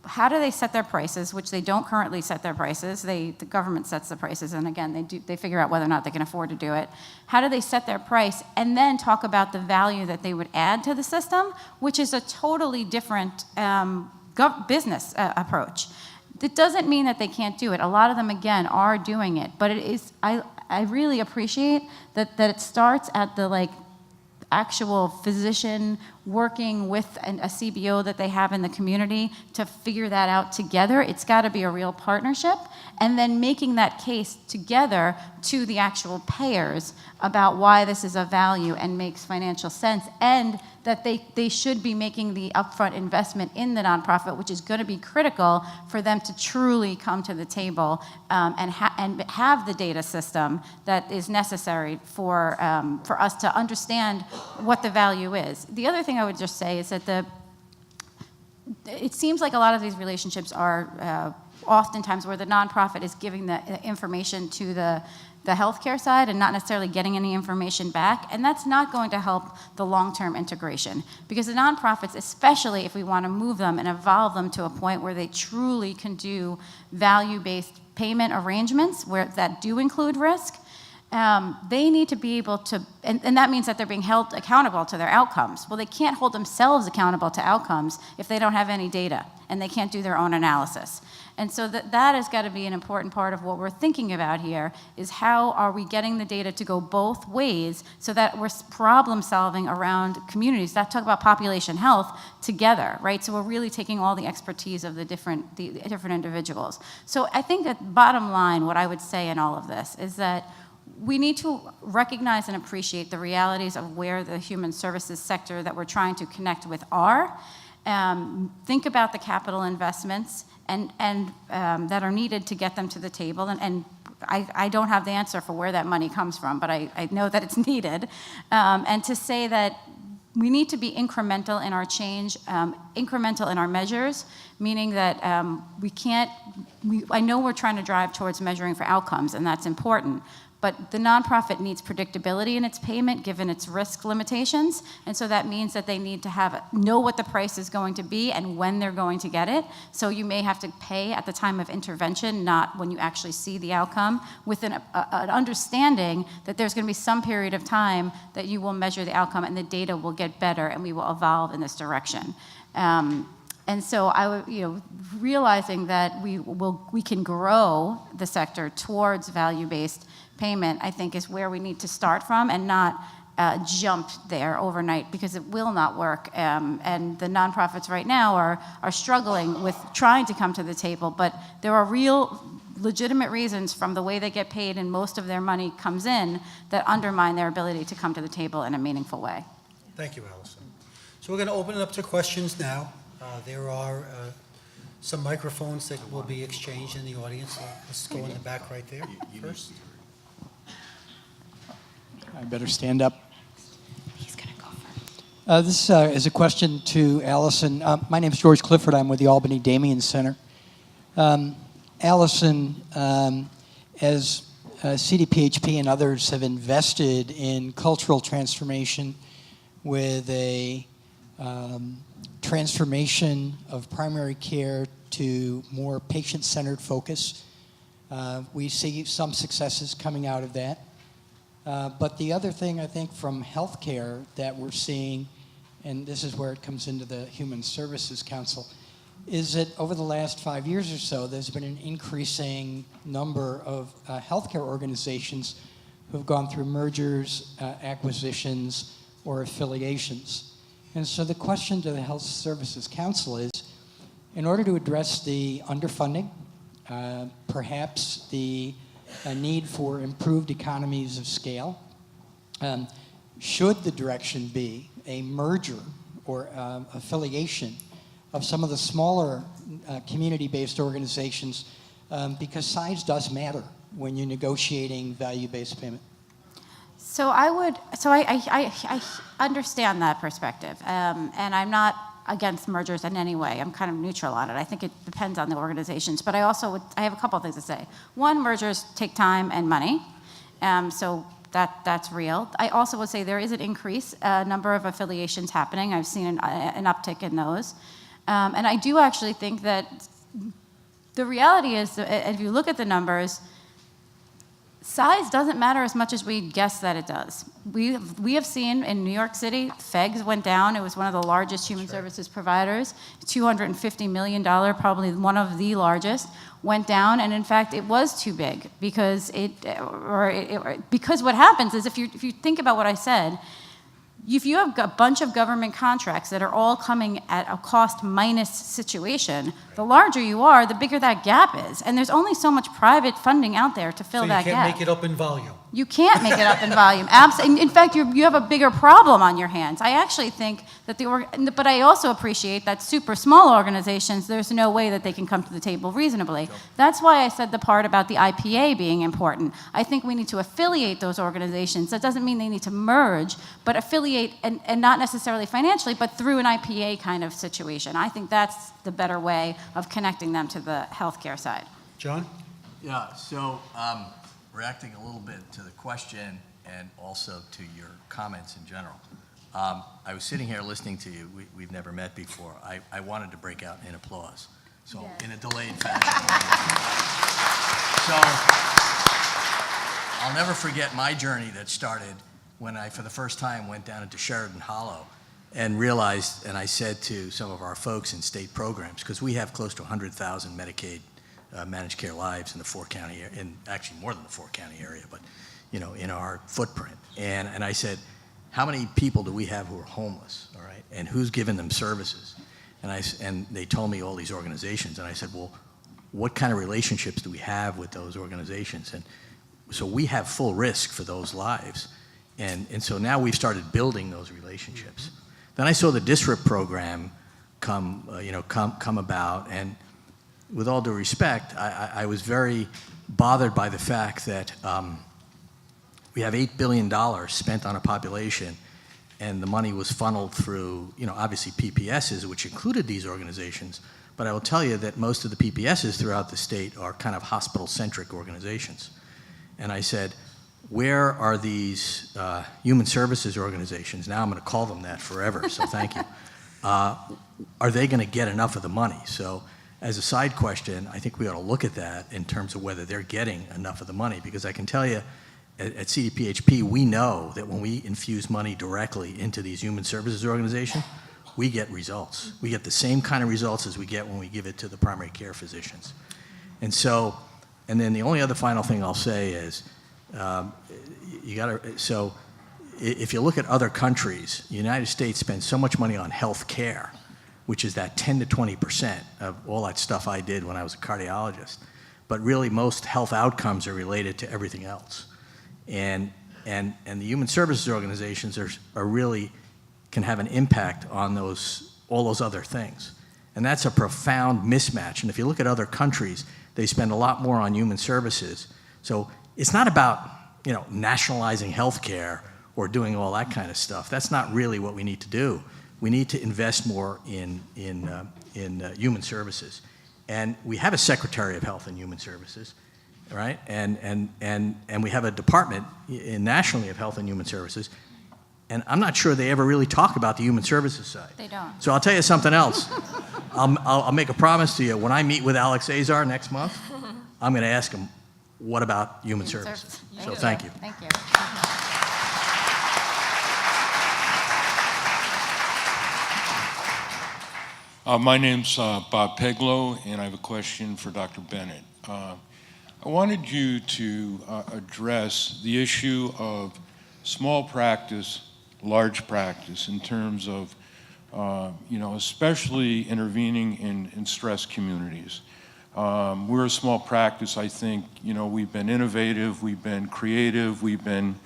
how do they set their prices, which they don't currently set their prices. The government sets the prices, and again, they figure out whether or not they can afford to do it. How do they set their price, and then talk about the value that they would add to the system, which is a totally different business approach. It doesn't mean that they can't do it. A lot of them, again, are doing it, but it is. I really appreciate that it starts at the actual physician working with a CBO that they have in the community to figure that out together. It's got to be a real partnership, and then making that case together to the actual payers about why this is a value and makes financial sense, and that they should be making the upfront investment in the nonprofit, which is going to be critical for them to truly come to the table and have the data system that is necessary for us to understand what the value is. The other thing I would just say is that it seems like a lot of these relationships are oftentimes where the nonprofit is giving the information to the healthcare side and not necessarily getting any information back, and that's not going to help the long-term integration, because the nonprofits, especially if we want to move them and evolve them to a point where they truly can do value-based payment arrangements that do include risk, they need to be able to, and that means that they're being held accountable to their outcomes. Well, they can't hold themselves accountable to outcomes if they don't have any data and they can't do their own analysis. And so that has got to be an important part of what we're thinking about here, is how are we getting the data to go both ways so that we're problem solving around communities that talk about population health together, right? So we're really taking all the expertise of the different individuals. So I think that bottom line, what I would say in all of this is that we need to recognize and appreciate the realities of where the human services sector that we're trying to connect with are. Think about the capital investments and that are needed to get them to the table. And I don't have the answer for where that money comes from, but I know that it's needed. And to say that we need to be incremental in our change, incremental in our measures, meaning that I know we're trying to drive towards measuring for outcomes, and that's important. But the nonprofit needs predictability in its payment given its risk limitations, and so that means that they need to know what the price is going to be and when they're going to get it. So you may have to pay at the time of intervention, not when you actually see the outcome, with an understanding that there's going to be some period of time that you will measure the outcome and the data will get better and we will evolve in this direction. And so realizing that we can grow the sector towards value-based payment, I think, is where we need to start from, and not jump there overnight, because it will not work. And the nonprofits right now are struggling with trying to come to the table, but there are real legitimate reasons from the way they get paid and most of their money comes in that undermine their ability to come to the table in a meaningful way. Thank you, Allison. So we're going to open it up to questions now. There are some microphones that will be exchanged in the audience. Let's go in the back right there first. I better stand up. He's going to go first. This is a question to Allison. My name is George Clifford. I'm with the Albany Damien Center. Allison, as CDPHP and others have invested in cultural transformation with a transformation of primary care to more patient-centered focus. We see some successes coming out of that. But the other thing, I think, from healthcare that we're seeing, and this is where it comes into the Human Services Council, is that over the last 5 years or so, there's been an increasing number of healthcare organizations who have gone through mergers, acquisitions, or affiliations. And so the question to the Health Services Council is, in order to address the underfunding, perhaps the need for improved economies of scale, should the direction be a merger or affiliation of some of the smaller community-based organizations, because size does matter when you're negotiating value-based payment? So I understand that perspective, and I'm not against mergers in any way. I'm kind of neutral on it. I think it depends on the organizations, but I have a couple of things to say. One, mergers take time and money, so that's real. I also would say there is an increase, number of affiliations happening. I've seen an uptick in those, and I do actually think that the reality is, if you look at the numbers, size doesn't matter as much as we guess that it does. We have seen in New York City, FEGS went down. It was one of the largest human services providers. $250 million, probably one of the largest, went down. And in fact, it was too big because because what happens is if you think about what I said, if you have a bunch of government contracts that are all coming at a cost minus situation, the larger you are, the bigger that gap is. And there's only so much private funding out there to fill that gap. So you can't make it up in volume. You can't make it up in volume. In fact, you have a bigger problem on your hands. I actually think that but I also appreciate that super small organizations, there's no way that they can come to the table reasonably. That's why I said the part about the IPA being important. I think we need to affiliate those organizations. That doesn't mean they need to merge, but affiliate, and not necessarily financially, but through an IPA kind of situation. I think that's the better way of connecting them to the healthcare side. John? Yeah, so reacting a little bit to the question and also to your comments in general. I was sitting here listening to you. We've never met before. I wanted to break out in applause, so in a delayed fashion. So I'll never forget my journey that started when I, for the first time, went down into Sheridan Hollow and realized, and I said to some of our folks in state programs, because we have close to 100,000 Medicaid managed care lives in the four-county, in actually more than the four-county area, but in our footprint. And I said, how many people do we have who are homeless, all right? And who's giving them services? And they told me all these organizations, and I said, well, what kind of relationships do we have with those organizations? And so we have full risk for those lives. And so now we've started building those relationships. Then I saw the DSRIP program come about, and with all due respect, I was very bothered by the fact that we have $8 billion spent on a population, and the money was funneled through, obviously PPSs, which included these organizations. But I will tell you that most of the PPSs throughout the state are kind of hospital-centric organizations. And I said, where are these human services organizations? Now I'm going to call them that forever, so thank you. Are they going to get enough of the money? So as a side question, I think we ought to look at that in terms of whether they're getting enough of the money, because I can tell you at CDPHP, we know that when we infuse money directly into these human services organizations, we get results. We get the same kind of results as we get when we give it to the primary care physicians. And then the only other final thing I'll say is, if you look at other countries, the United States spends so much money on health care, which is that 10 to 20% of all that stuff I did when I was a cardiologist. But really, most health outcomes are related to everything else. And the human services organizations are really can have an impact on all those other things. And that's a profound mismatch. And if you look at other countries, they spend a lot more on human services. So it's not about nationalizing healthcare or doing all that kind of stuff. That's not really what we need to do. We need to invest more in human services. And we have a Secretary of Health and Human Services, right? And we have a department nationally of Health and Human Services. And I'm not sure they ever really talk about the human services side. They don't. So I'll tell you something else. I'll make a promise to you. When I meet with Alex Azar next month, I'm going to ask him, what about human services? So thank you. Thank you. My name's Bob Peglow, and I have a question for Dr. Bennett. I wanted you to address the issue of small practice, large practice, in terms of, especially intervening in stressed communities. We're a small practice. I think, we've been innovative, we've been creative, we've been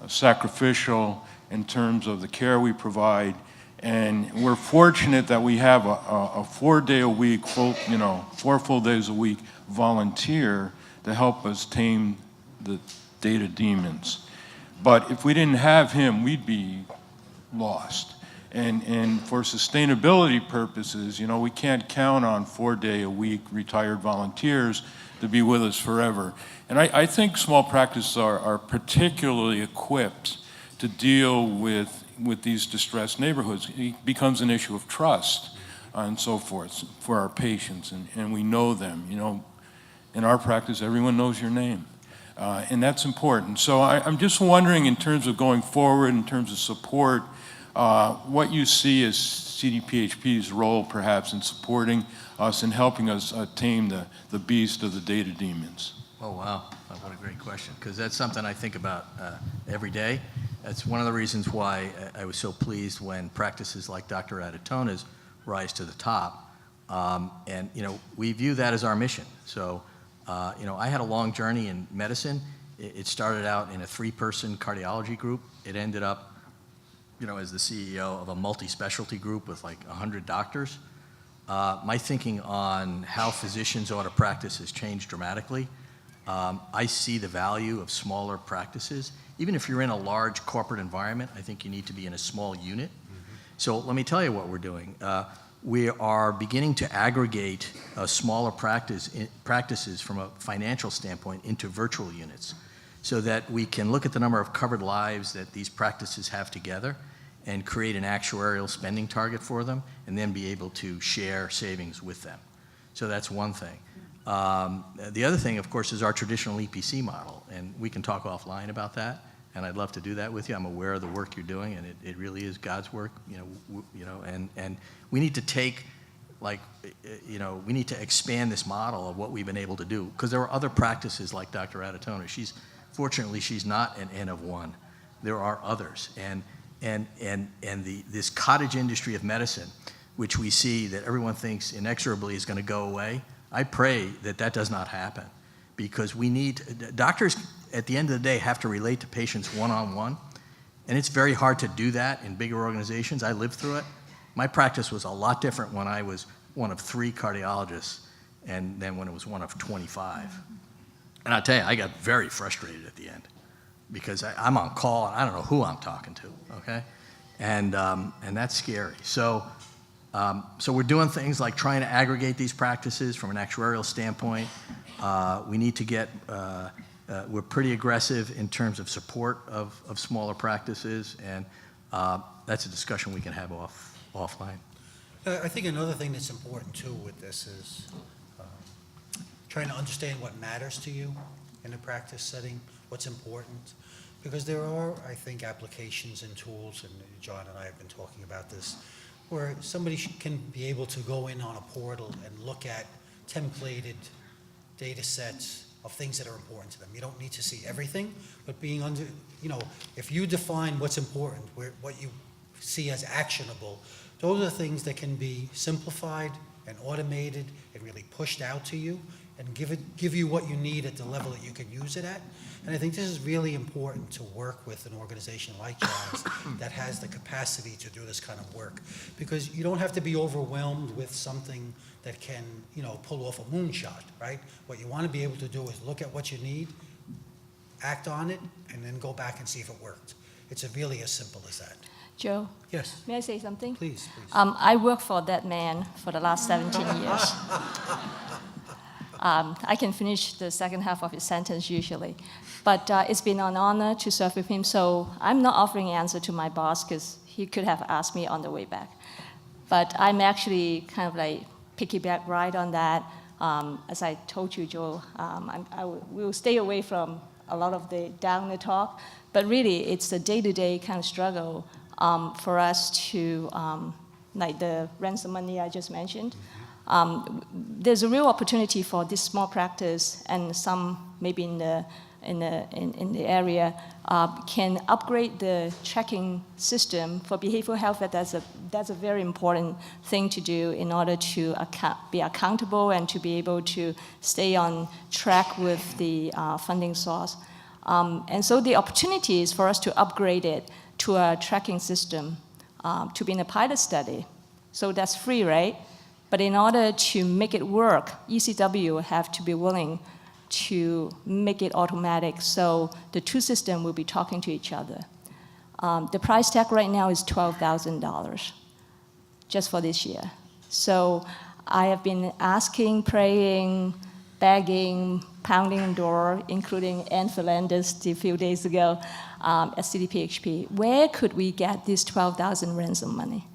sacrificial in terms of the care we provide. And we're fortunate that we have a 4-day-a-week, 4 full days a week volunteer to help us tame the data demons. But if we didn't have him, we'd be lost. And for sustainability purposes, you know, we can't count on 4-day-a-week retired volunteers to be with us forever. And I think small practices are particularly equipped to deal with these distressed neighborhoods. It becomes an issue of trust and so forth for our patients, and we know them. You know, in our practice, everyone knows your name. And that's important. So I'm just wondering, in terms of going forward, in terms of support, what you see as CDPHP's role perhaps in supporting us and helping us tame the beast of the data demons. Oh, wow. Oh, what a great question, because that's something I think about every day. That's one of the reasons why I was so pleased when practices like Dr. Adetona's rise to the top. And, you know, we view that as our mission. So, you know, I had a long journey in medicine. It started out in a 3-person cardiology group. It ended up, you know, as the CEO of a multi-specialty group with like 100 doctors. My thinking on how physicians ought to practice has changed dramatically. I see the value of smaller practices. Even if you're in a large corporate environment, I think you need to be in a small unit. So let me tell you what we're doing. We are beginning to aggregate smaller practices from a financial standpoint into virtual units, so that we can look at the number of covered lives that these practices have together and create an actuarial spending target for them, and then be able to share savings with them. So that's one thing. The other thing, of course, is our traditional EPC model, and we can talk offline about that, and I'd love to do that with you. I'm aware of the work you're doing, and it really is God's work, and we need to take, like, we need to expand this model of what we've been able to do, because there are other practices like Dr. Adetona. Fortunately, she's not an N of one. There are others, and this cottage industry of medicine, which we see that everyone thinks inexorably is going to go away, I pray that that does not happen, because doctors at the end of the day have to relate to patients one-on-one, and it's very hard to do that in bigger organizations. I lived through it. My practice was a lot different when I was one of 3 cardiologists, and then when it was one of 25. And I'll tell you, I got very frustrated at the end, because I'm on call and I don't know who I'm talking to, okay? And that's scary. So we're doing things like trying to aggregate these practices from an actuarial standpoint. We need to get, we're pretty aggressive in terms of support of smaller practices, and that's a discussion we can have offline. I think another thing that's important too with this is trying to understand what matters to you in a practice setting, what's important. Because there are, I think, applications and tools, and John and I have been talking about this, where somebody can be able to go in on a portal and look at templated data sets of things that are important to them. You don't need to see everything, but being under, if you define what's important, what you see as actionable, those are things that can be simplified and automated and really pushed out to you and give you what you need at the level that you can use it at. And I think this is really important to work with an organization like John's that has the capacity to do this kind of work, because you don't have to be overwhelmed with something that can, pull off a moonshot, right? What you want to be able to do is look at what you need, act on it, and then go back and see if it worked. It's really as simple as that. Joe? Yes. May I say something? Please. I worked for that man for the last 17 years. I can finish the second half of his sentence usually. But it's been an honor to serve with him, so I'm not offering an answer to my boss, because he could have asked me on the way back. But I'm actually kind of like piggyback right on that. As I told you, Joe, we will stay away from a lot of the downer talk, but really it's a day-to-day kind of struggle for us to, like the ransom money I just mentioned. There's a real opportunity for this small practice, and some maybe in the area can upgrade the tracking system for behavioral health. That's a very important thing to do in order to be accountable and to be able to stay on track with the funding source. And so the opportunity is for us to upgrade it to a tracking system to be in a pilot study. So that's free, right? But in order to make it work, ECW have to be willing to make it automatic so the two systems will be talking to each other. The price tag right now is $12,000 just for this year. So I have been asking, praying, begging, pounding on the door, including Ann Fernandez a few days ago at CDPHP. Where could we get this $12,000 ransom money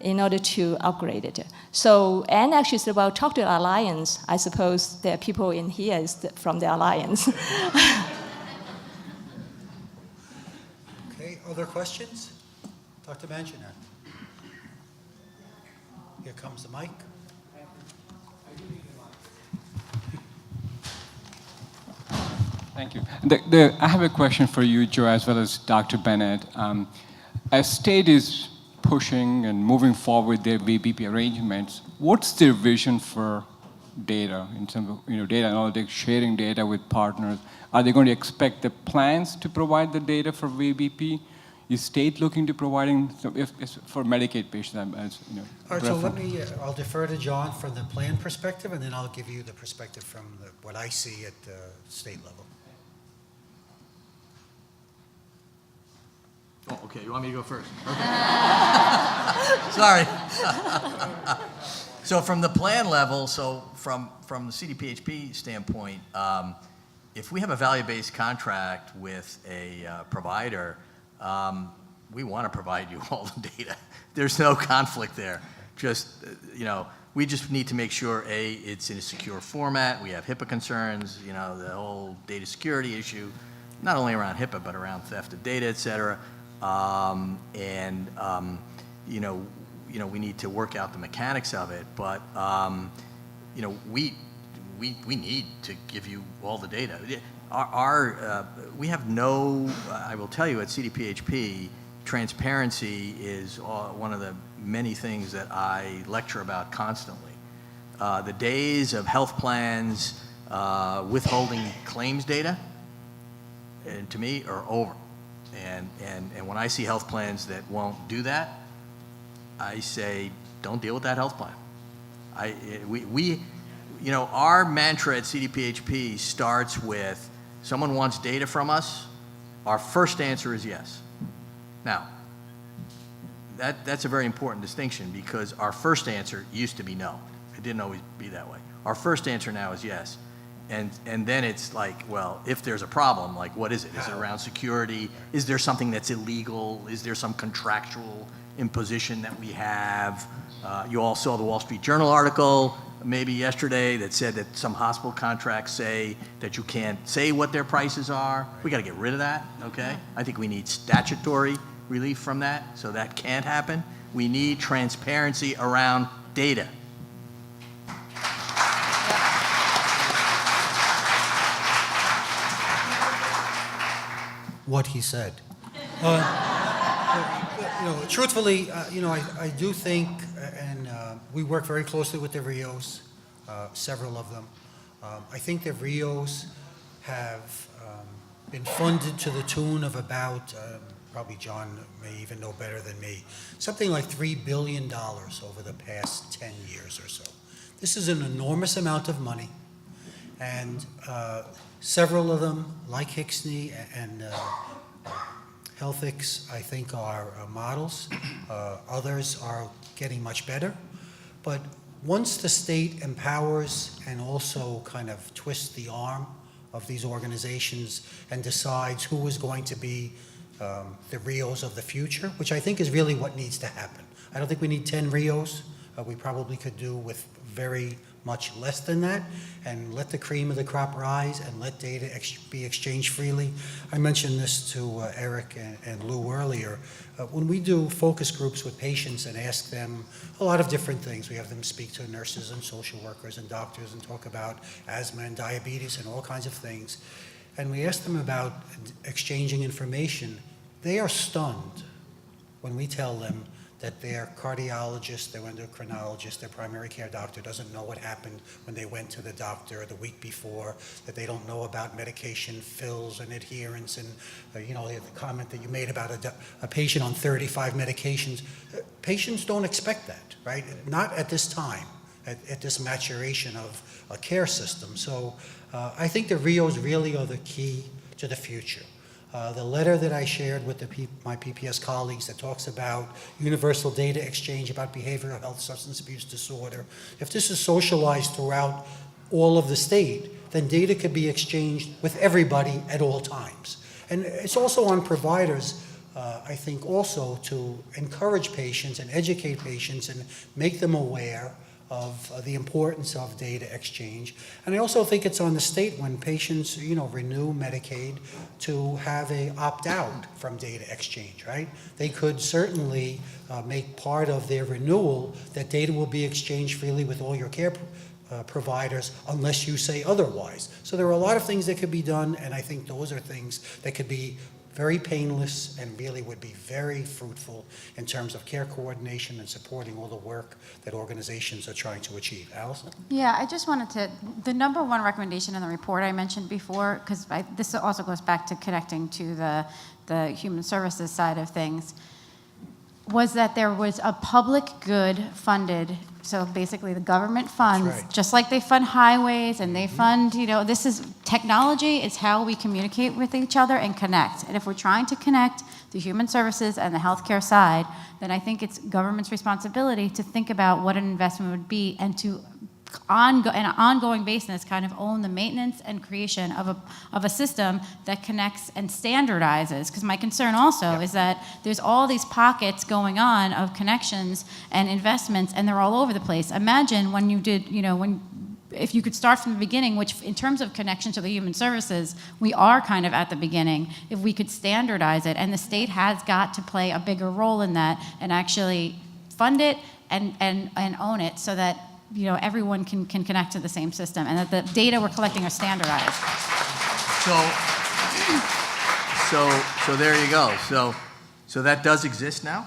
in order to upgrade it? So Ann actually said, well, talk to the Alliance. I suppose there are people in here from the Alliance. Okay, other questions? Dr. Mangianet. Here comes the mic. Thank you. I have a question for you, Joe, as well as Dr. Bennett. As state is pushing and moving forward their VBP arrangements, what's their vision for data in terms of data analytics, sharing data with partners? Are they going to expect the plans to provide the data for VBP? Is state looking to providing for Medicaid patients? All right, so I'll defer to John from the plan perspective, and then I'll give you the perspective from what I see at the state level. Oh, okay, you want me to go first? Okay. Sorry. So from the plan level, so from the CDPHP standpoint, if we have a value-based contract with a provider, we want to provide you all the data. There's no conflict there. Just, we just need to make sure, A, it's in a secure format. We have HIPAA concerns, the whole data security issue, not only around HIPAA, but around theft of data, et cetera. We need to work out the mechanics of it, but, we need to give you all the data. We have no, I will tell you at CDPHP, transparency is one of the many things that I lecture about constantly. The days of health plans withholding claims data, and to me, are over. And when I see health plans that won't do that, I say, don't deal with that health plan. Our mantra at CDPHP starts with, someone wants data from us, our first answer is yes. Now, that's a very important distinction, because our first answer used to be no. It didn't always be that way. Our first answer now is yes. And then it's like, well, if there's a problem, like, what is it? Is it around security? Is there something that's illegal? Is there some contractual imposition that we have? You all saw the Wall Street Journal article maybe yesterday that said that some hospital contracts say that you can't say what their prices are. We got to get rid of that, okay? I think we need statutory relief from that, so that can't happen. We need transparency around data. What he said. Truthfully, I do think, and we work very closely with the RIOs, several of them. I think the RIOs have been funded to the tune of about, probably John may even know better than me, something like $3 billion over the past 10 years or so. This is an enormous amount of money, and several of them, like Hixney and Healthix, I think are models. Others are getting much better. But once the state empowers and also kind of twists the arm of these organizations and decides who is going to be the RIOs of the future, which I think is really what needs to happen. I don't think we need 10 RIOs. We probably could do with very much less than that, and let the cream of the crop rise and let data be exchanged freely. I mentioned this to Eric and Lou earlier. When we do focus groups with patients and ask them a lot of different things, we have them speak to nurses and social workers and doctors and talk about asthma and diabetes and all kinds of things. And we ask them about exchanging information. They are stunned when we tell them that their cardiologist, their endocrinologist, their primary care doctor doesn't know what happened when they went to the doctor the week before, that they don't know about medication fills and adherence, and the comment that you made about a patient on 35 medications. Patients don't expect that, right? Not at this time. at this maturation of a care system. So I think the RIOs really are the key to the future. The letter that I shared with my PPS colleagues that talks about universal data exchange about behavioral health, substance abuse disorder, if this is socialized throughout all of the state, then data could be exchanged with everybody at all times. And it's also on providers, I think, also to encourage patients and educate patients and make them aware of the importance of data exchange. And I also think it's on the state when patients, renew Medicaid to have a opt-out from data exchange, right? They could certainly make part of their renewal that data will be exchanged freely with all your care providers unless you say otherwise. So there are a lot of things that could be done, and I think those are things that could be very painless and really would be very fruitful in terms of care coordination and supporting all the work that organizations are trying to achieve. Allison? Yeah, I just wanted to, the number one recommendation in the report I mentioned before, because this also goes back to connecting to the human services side of things, was that there was a public good funded, so basically the government funds, right. just like they fund highways and they fund, this is, technology is how we communicate with each other and connect. And if we're trying to connect the human services and the healthcare side, then I think it's government's responsibility to think about what an investment would be and to on an ongoing basis kind of own the maintenance and creation of a system that connects and standardizes. Because my concern also is that there's all these pockets going on of connections and investments, and they're all over the place. Imagine when you did, if you could start from the beginning, which in terms of connection to the human services, we are kind of at the beginning, if we could standardize it, and the state has got to play a bigger role in that and actually fund it and own it so that everyone can connect to the same system and that the data we're collecting are standardized. So there you go. So that does exist now.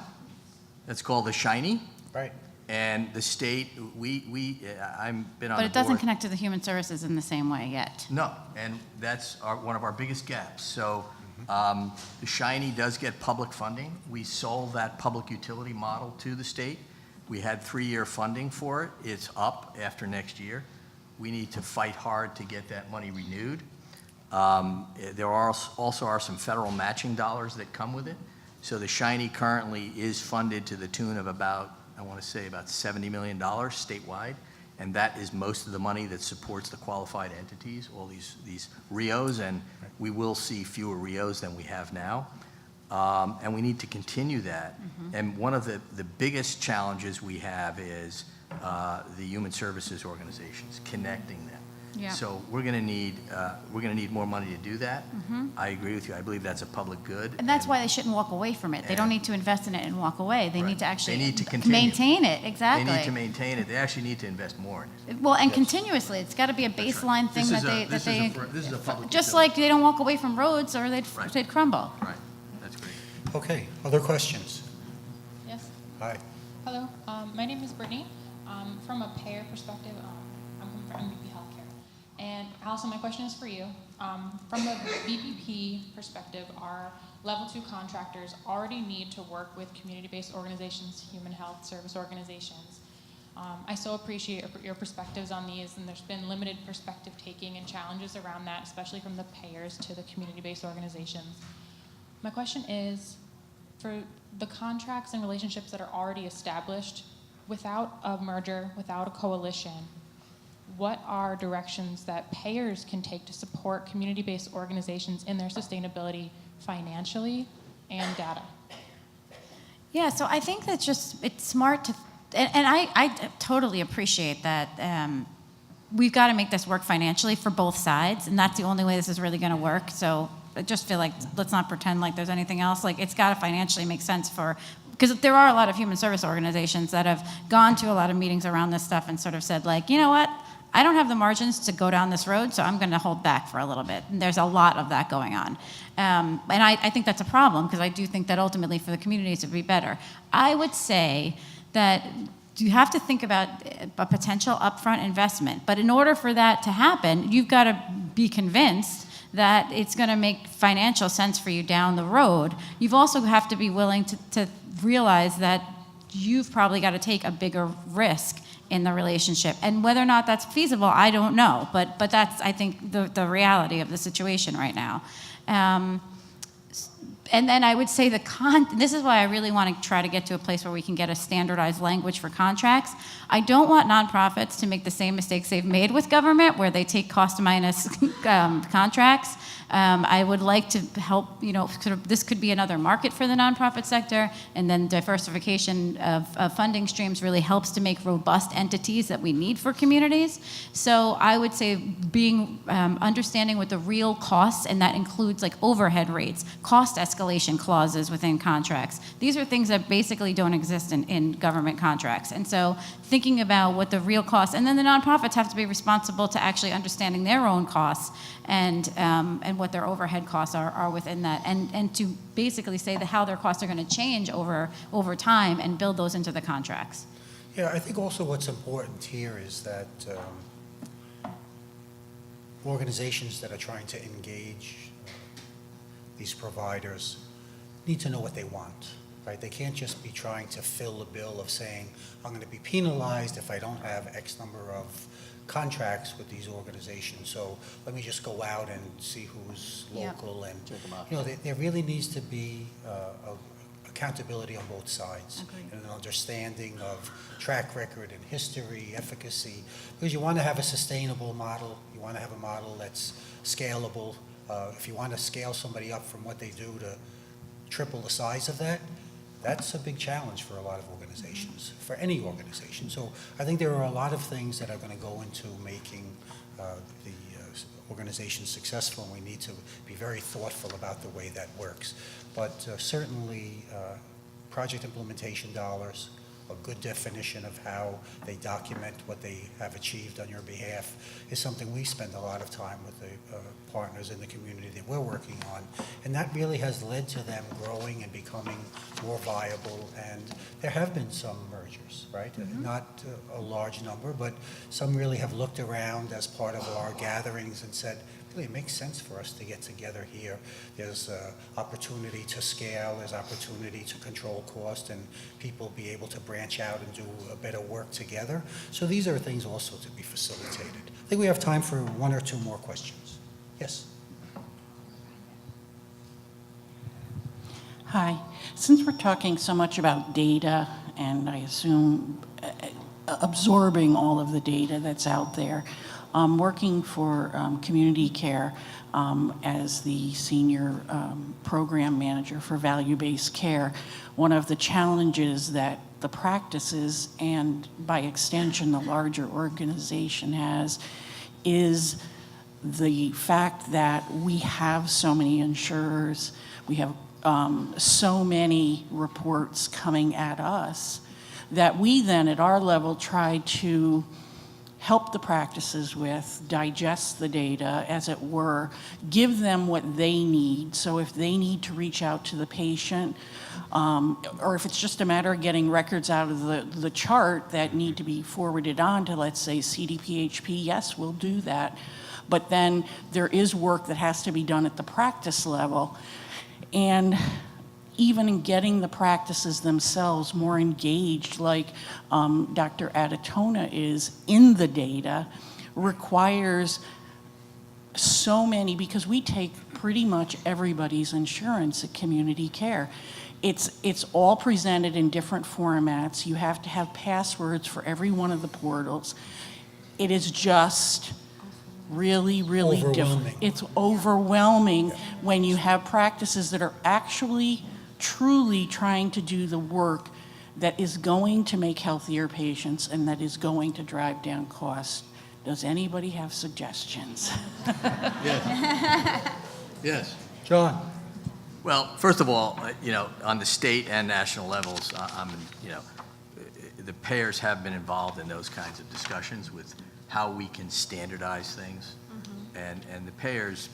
That's called the Shiny. Right. And the state, I've been on the board. But it doesn't connect to the human services in the same way yet. No, and that's one of our biggest gaps. So the Shiny does get public funding. We sold that public utility model to the state. We had 3-year funding for it. It's up after next year. We need to fight hard to get that money renewed. There also are some federal matching dollars that come with it. So the Shiny currently is funded to the tune of about $70 million statewide. And that is most of the money that supports the qualified entities, all these RIOs, and we will see fewer RIOs than we have now. And we need to continue that. And one of the biggest challenges we have is the human services organizations, connecting them. Yeah. So we're going to need more money to do that. I agree with you. I believe that's a public good. And that's why they shouldn't walk away from it. They don't need to invest in it and walk away. They need to actually continue. maintain it. Exactly. They need to maintain it. They actually need to invest more in it. Well, and continuously, it's got to be a baseline thing This is a public just utility. like they don't walk away from roads or they'd crumble. Right. That's great. Okay, other questions? Yes. Hi. Hello. My name is Brittany. From a payer perspective, I'm from MVP Healthcare. And Allison, my question is for you. From a BPP perspective, our level 2 contractors already need to work with community-based organizations, human health service organizations. I so appreciate your perspectives on these, and there's been limited perspective taking and challenges around that, especially from the payers to the community-based organizations. My question is, for the contracts and relationships that are already established, without a merger, without a coalition, what are directions that payers can take to support community-based organizations in their sustainability financially and data? Yeah, so I think that's it's smart to, and I totally appreciate that. We've got to make this work financially for both sides, and that's the only way this is really going to work. So I just feel like let's not pretend like there's anything else. Like it's got to financially make sense because there are a lot of human service organizations that have gone to a lot of meetings around this stuff and sort of said like, you know what, I don't have the margins to go down this road, so I'm going to hold back for a little bit. And there's a lot of that going on. And I think that's a problem because I do think that ultimately for the communities it would be better. I would say that you have to think about a potential upfront investment. But in order for that to happen, you've got to be convinced that it's going to make financial sense for you down the road. You've also to be willing to realize that you've probably got to take a bigger risk in the relationship. And whether or not that's feasible, I don't know. But that's, I think, the reality of the situation right now. And then I would say this is why I really want to try to get to a place where we can get a standardized language for contracts. I don't want nonprofits to make the same mistakes they've made with government, where they take cost minus contracts. I would like to help, this could be another market for the nonprofit sector, and then diversification of funding streams really helps to make robust entities that we need for communities. So I would say being, understanding what the real costs, and that includes like overhead rates, cost escalation clauses within contracts. These are things that basically don't exist in government contracts. And so thinking about what the real costs, and then the nonprofits have to be responsible to actually understanding their own costs and what their overhead costs are within that, and to basically say how their costs are going to change over time and build those into the contracts. Yeah, I think also what's important here is that organizations that are trying to engage these providers need to know what they want, right? They can't just be trying to fill the bill of saying, I'm going to be penalized if I don't have X number of contracts with these organizations, so let me just go out and see who's local. And there really needs to be accountability on both sides. Agreed. And an understanding of track record and history, efficacy, because you want to have a sustainable model. You want to have a model that's scalable. If you want to scale somebody up from what they do to triple the size of that, that's a big challenge for a lot of organizations, for any organization. So I think there are a lot of things that are going to go into making the organization successful, and we need to be very thoughtful about the way that works. But certainly project implementation dollars, a good definition of how they document what they have achieved on your behalf is something we spend a lot of time with the partners in the community that we're working on. And that really has led to them growing and becoming more viable. And there have been some mergers, right? Not a large number, but some really have looked around as part of our gatherings and said, it makes sense for us to get together here. There's opportunity to scale, there's opportunity to control cost, and people be able to branch out and do a bit of work together. So these are things also to be facilitated. I think we have time for one or two more questions. Yes? Hi. Since we're talking so much about data, and I assume absorbing all of the data that's out there, working for community care as the senior program manager for value-based care, one of the challenges that the practices, and by extension the larger organization has, is the fact that we have so many insurers, we have so many reports coming at us, that we then at our level try to help the practices with, digest the data, as it were, give them what they need. So if they need to reach out to the patient, or if it's just a matter of getting records out of the chart that need to be forwarded on to, let's say, CDPHP, yes, we'll do that. But then there is work that has to be done at the practice level. And even in getting the practices themselves more engaged, like Dr. Adatona is in the data, requires so many, because we take pretty much everybody's insurance at community care. It's all presented in different formats. You have to have passwords for every one of the portals. It is just really, really different. It's overwhelming when you have practices that are actually truly trying to do the work that is going to make healthier patients and that is going to drive down costs. Does anybody have suggestions? Yes. Yes. John? Well, first of all, on the state and national levels, the payers have been involved in those kinds of discussions with how we can standardize things. And the payers,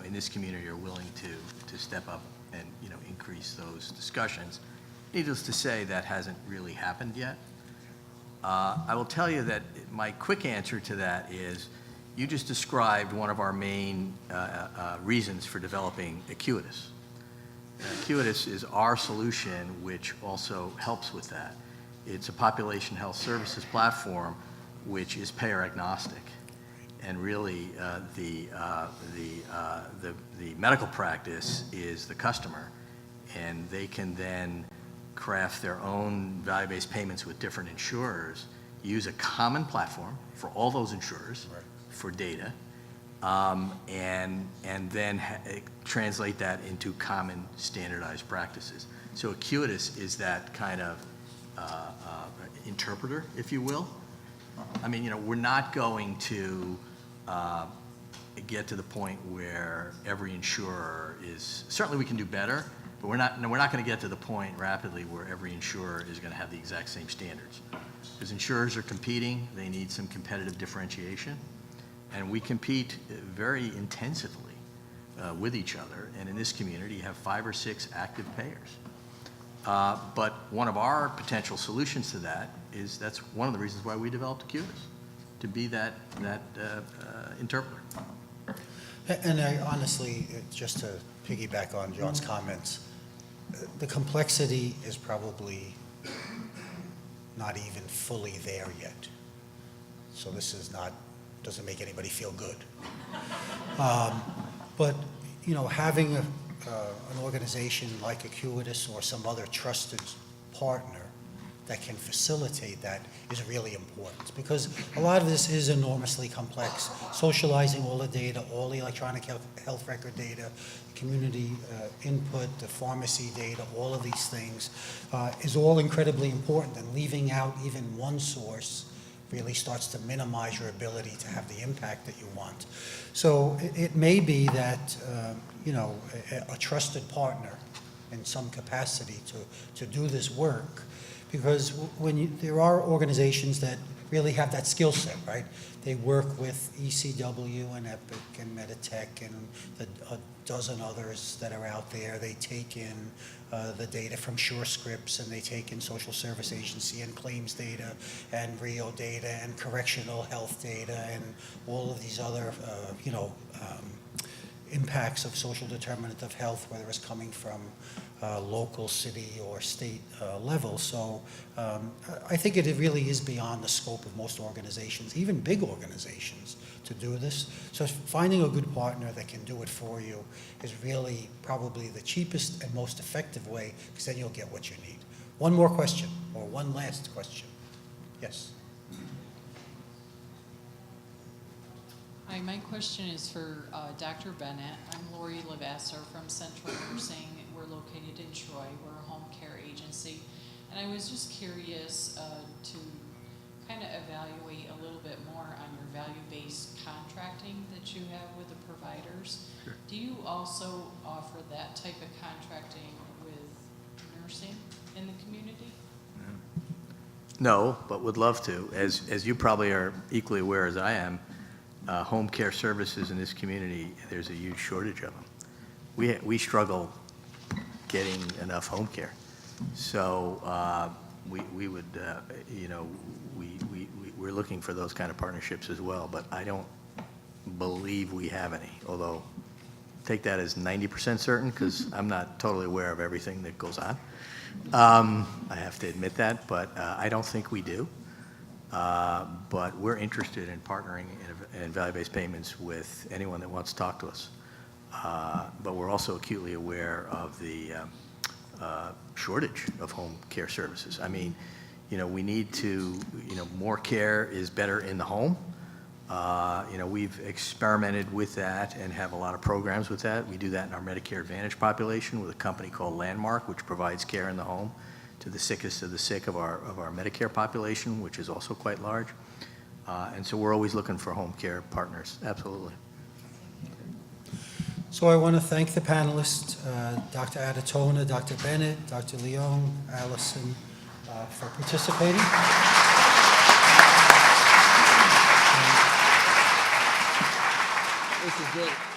in this community are willing to step up and, increase those discussions. Needless to say, that hasn't really happened yet. I will tell you that my quick answer to that is, you just described one of our main reasons for developing Acuities. Acuities is our solution, which also helps with that. it's a population health services platform which is payer agnostic. And really, the medical practice is the customer, and they can then craft their own value-based payments with different insurers, use a common platform for all those insurers for data, and then translate that into common standardized practices. So Acuities is that kind of interpreter, if you will. I mean, you know, we're not going to get to the point where every insurer is, certainly we can do better, but we're not going to get to the point rapidly where every insurer is going to have the exact same standards. Because insurers are competing, they need some competitive differentiation, and we compete very intensively with each other, and in this community you have 5 or 6 active payers. But one of our potential solutions to that is, that's one of the reasons why we developed Acuities, to be that interpreter. And I honestly, just to piggyback on John's comments, the complexity is probably not even fully there yet. So this is not, doesn't make anybody feel good. But, you know, having an organization like Acuities or some other trusted partner that can facilitate that is really important, because a lot of this is enormously complex. Socializing all the data, all the electronic health record data, community input, the pharmacy data, all of these things is all incredibly important, and leaving out even one source really starts to minimize your ability to have the impact that you want. So it may be that, you know, a trusted partner in some capacity to do this work, because there are organizations that really have that skill set, right? They work with ECW and Epic and Meditech and a dozen others that are out there. They take in the data from SureScripts, and they take in Social Service Agency and claims data and Rio data and correctional health data and all of these other, you know, impacts of social determinant of health, whether it's coming from local, city, or state level. So I think it really is beyond the scope of most organizations, even big organizations, to do this. So finding a good partner that can do it for you is really probably the cheapest and most effective way, because then you'll get what you need. One more question, or one last question. Yes. Hi, my question is for Dr. Bennett. I'm Lori Lavasser from Central Nursing. We're located in Troy. We're a home care agency. And I was just curious to kind of evaluate a little bit more on your value-based contracting that you have with the providers. Sure. Do you also offer that type of contracting with nursing in the community? No, but would love to. As you probably are equally aware as I am, home care services in this community, there's a huge shortage of them. We struggle getting enough home care. So we would, you know, we're looking for those kind of partnerships as well, but I don't believe we have any, although take that as 90% certain, because I'm not totally aware of everything that goes on. I have to admit that, but I don't think we do. But we're interested in partnering in value-based payments with anyone that wants to talk to us. But we're also acutely aware of the shortage of home care services. I mean, you know, we need to, you know, more care is better in the home. You know, we've experimented with that and have a lot of programs with that. We do that in our Medicare Advantage population with a company called Landmark, which provides care in the home to the sickest of the sick of our Medicare population, which is also quite large. And so we're always looking for home care partners, absolutely. So I want to thank the panelists, Dr. Adatona, Dr. Bennett, Dr. Leone, Allison, for participating. This is it.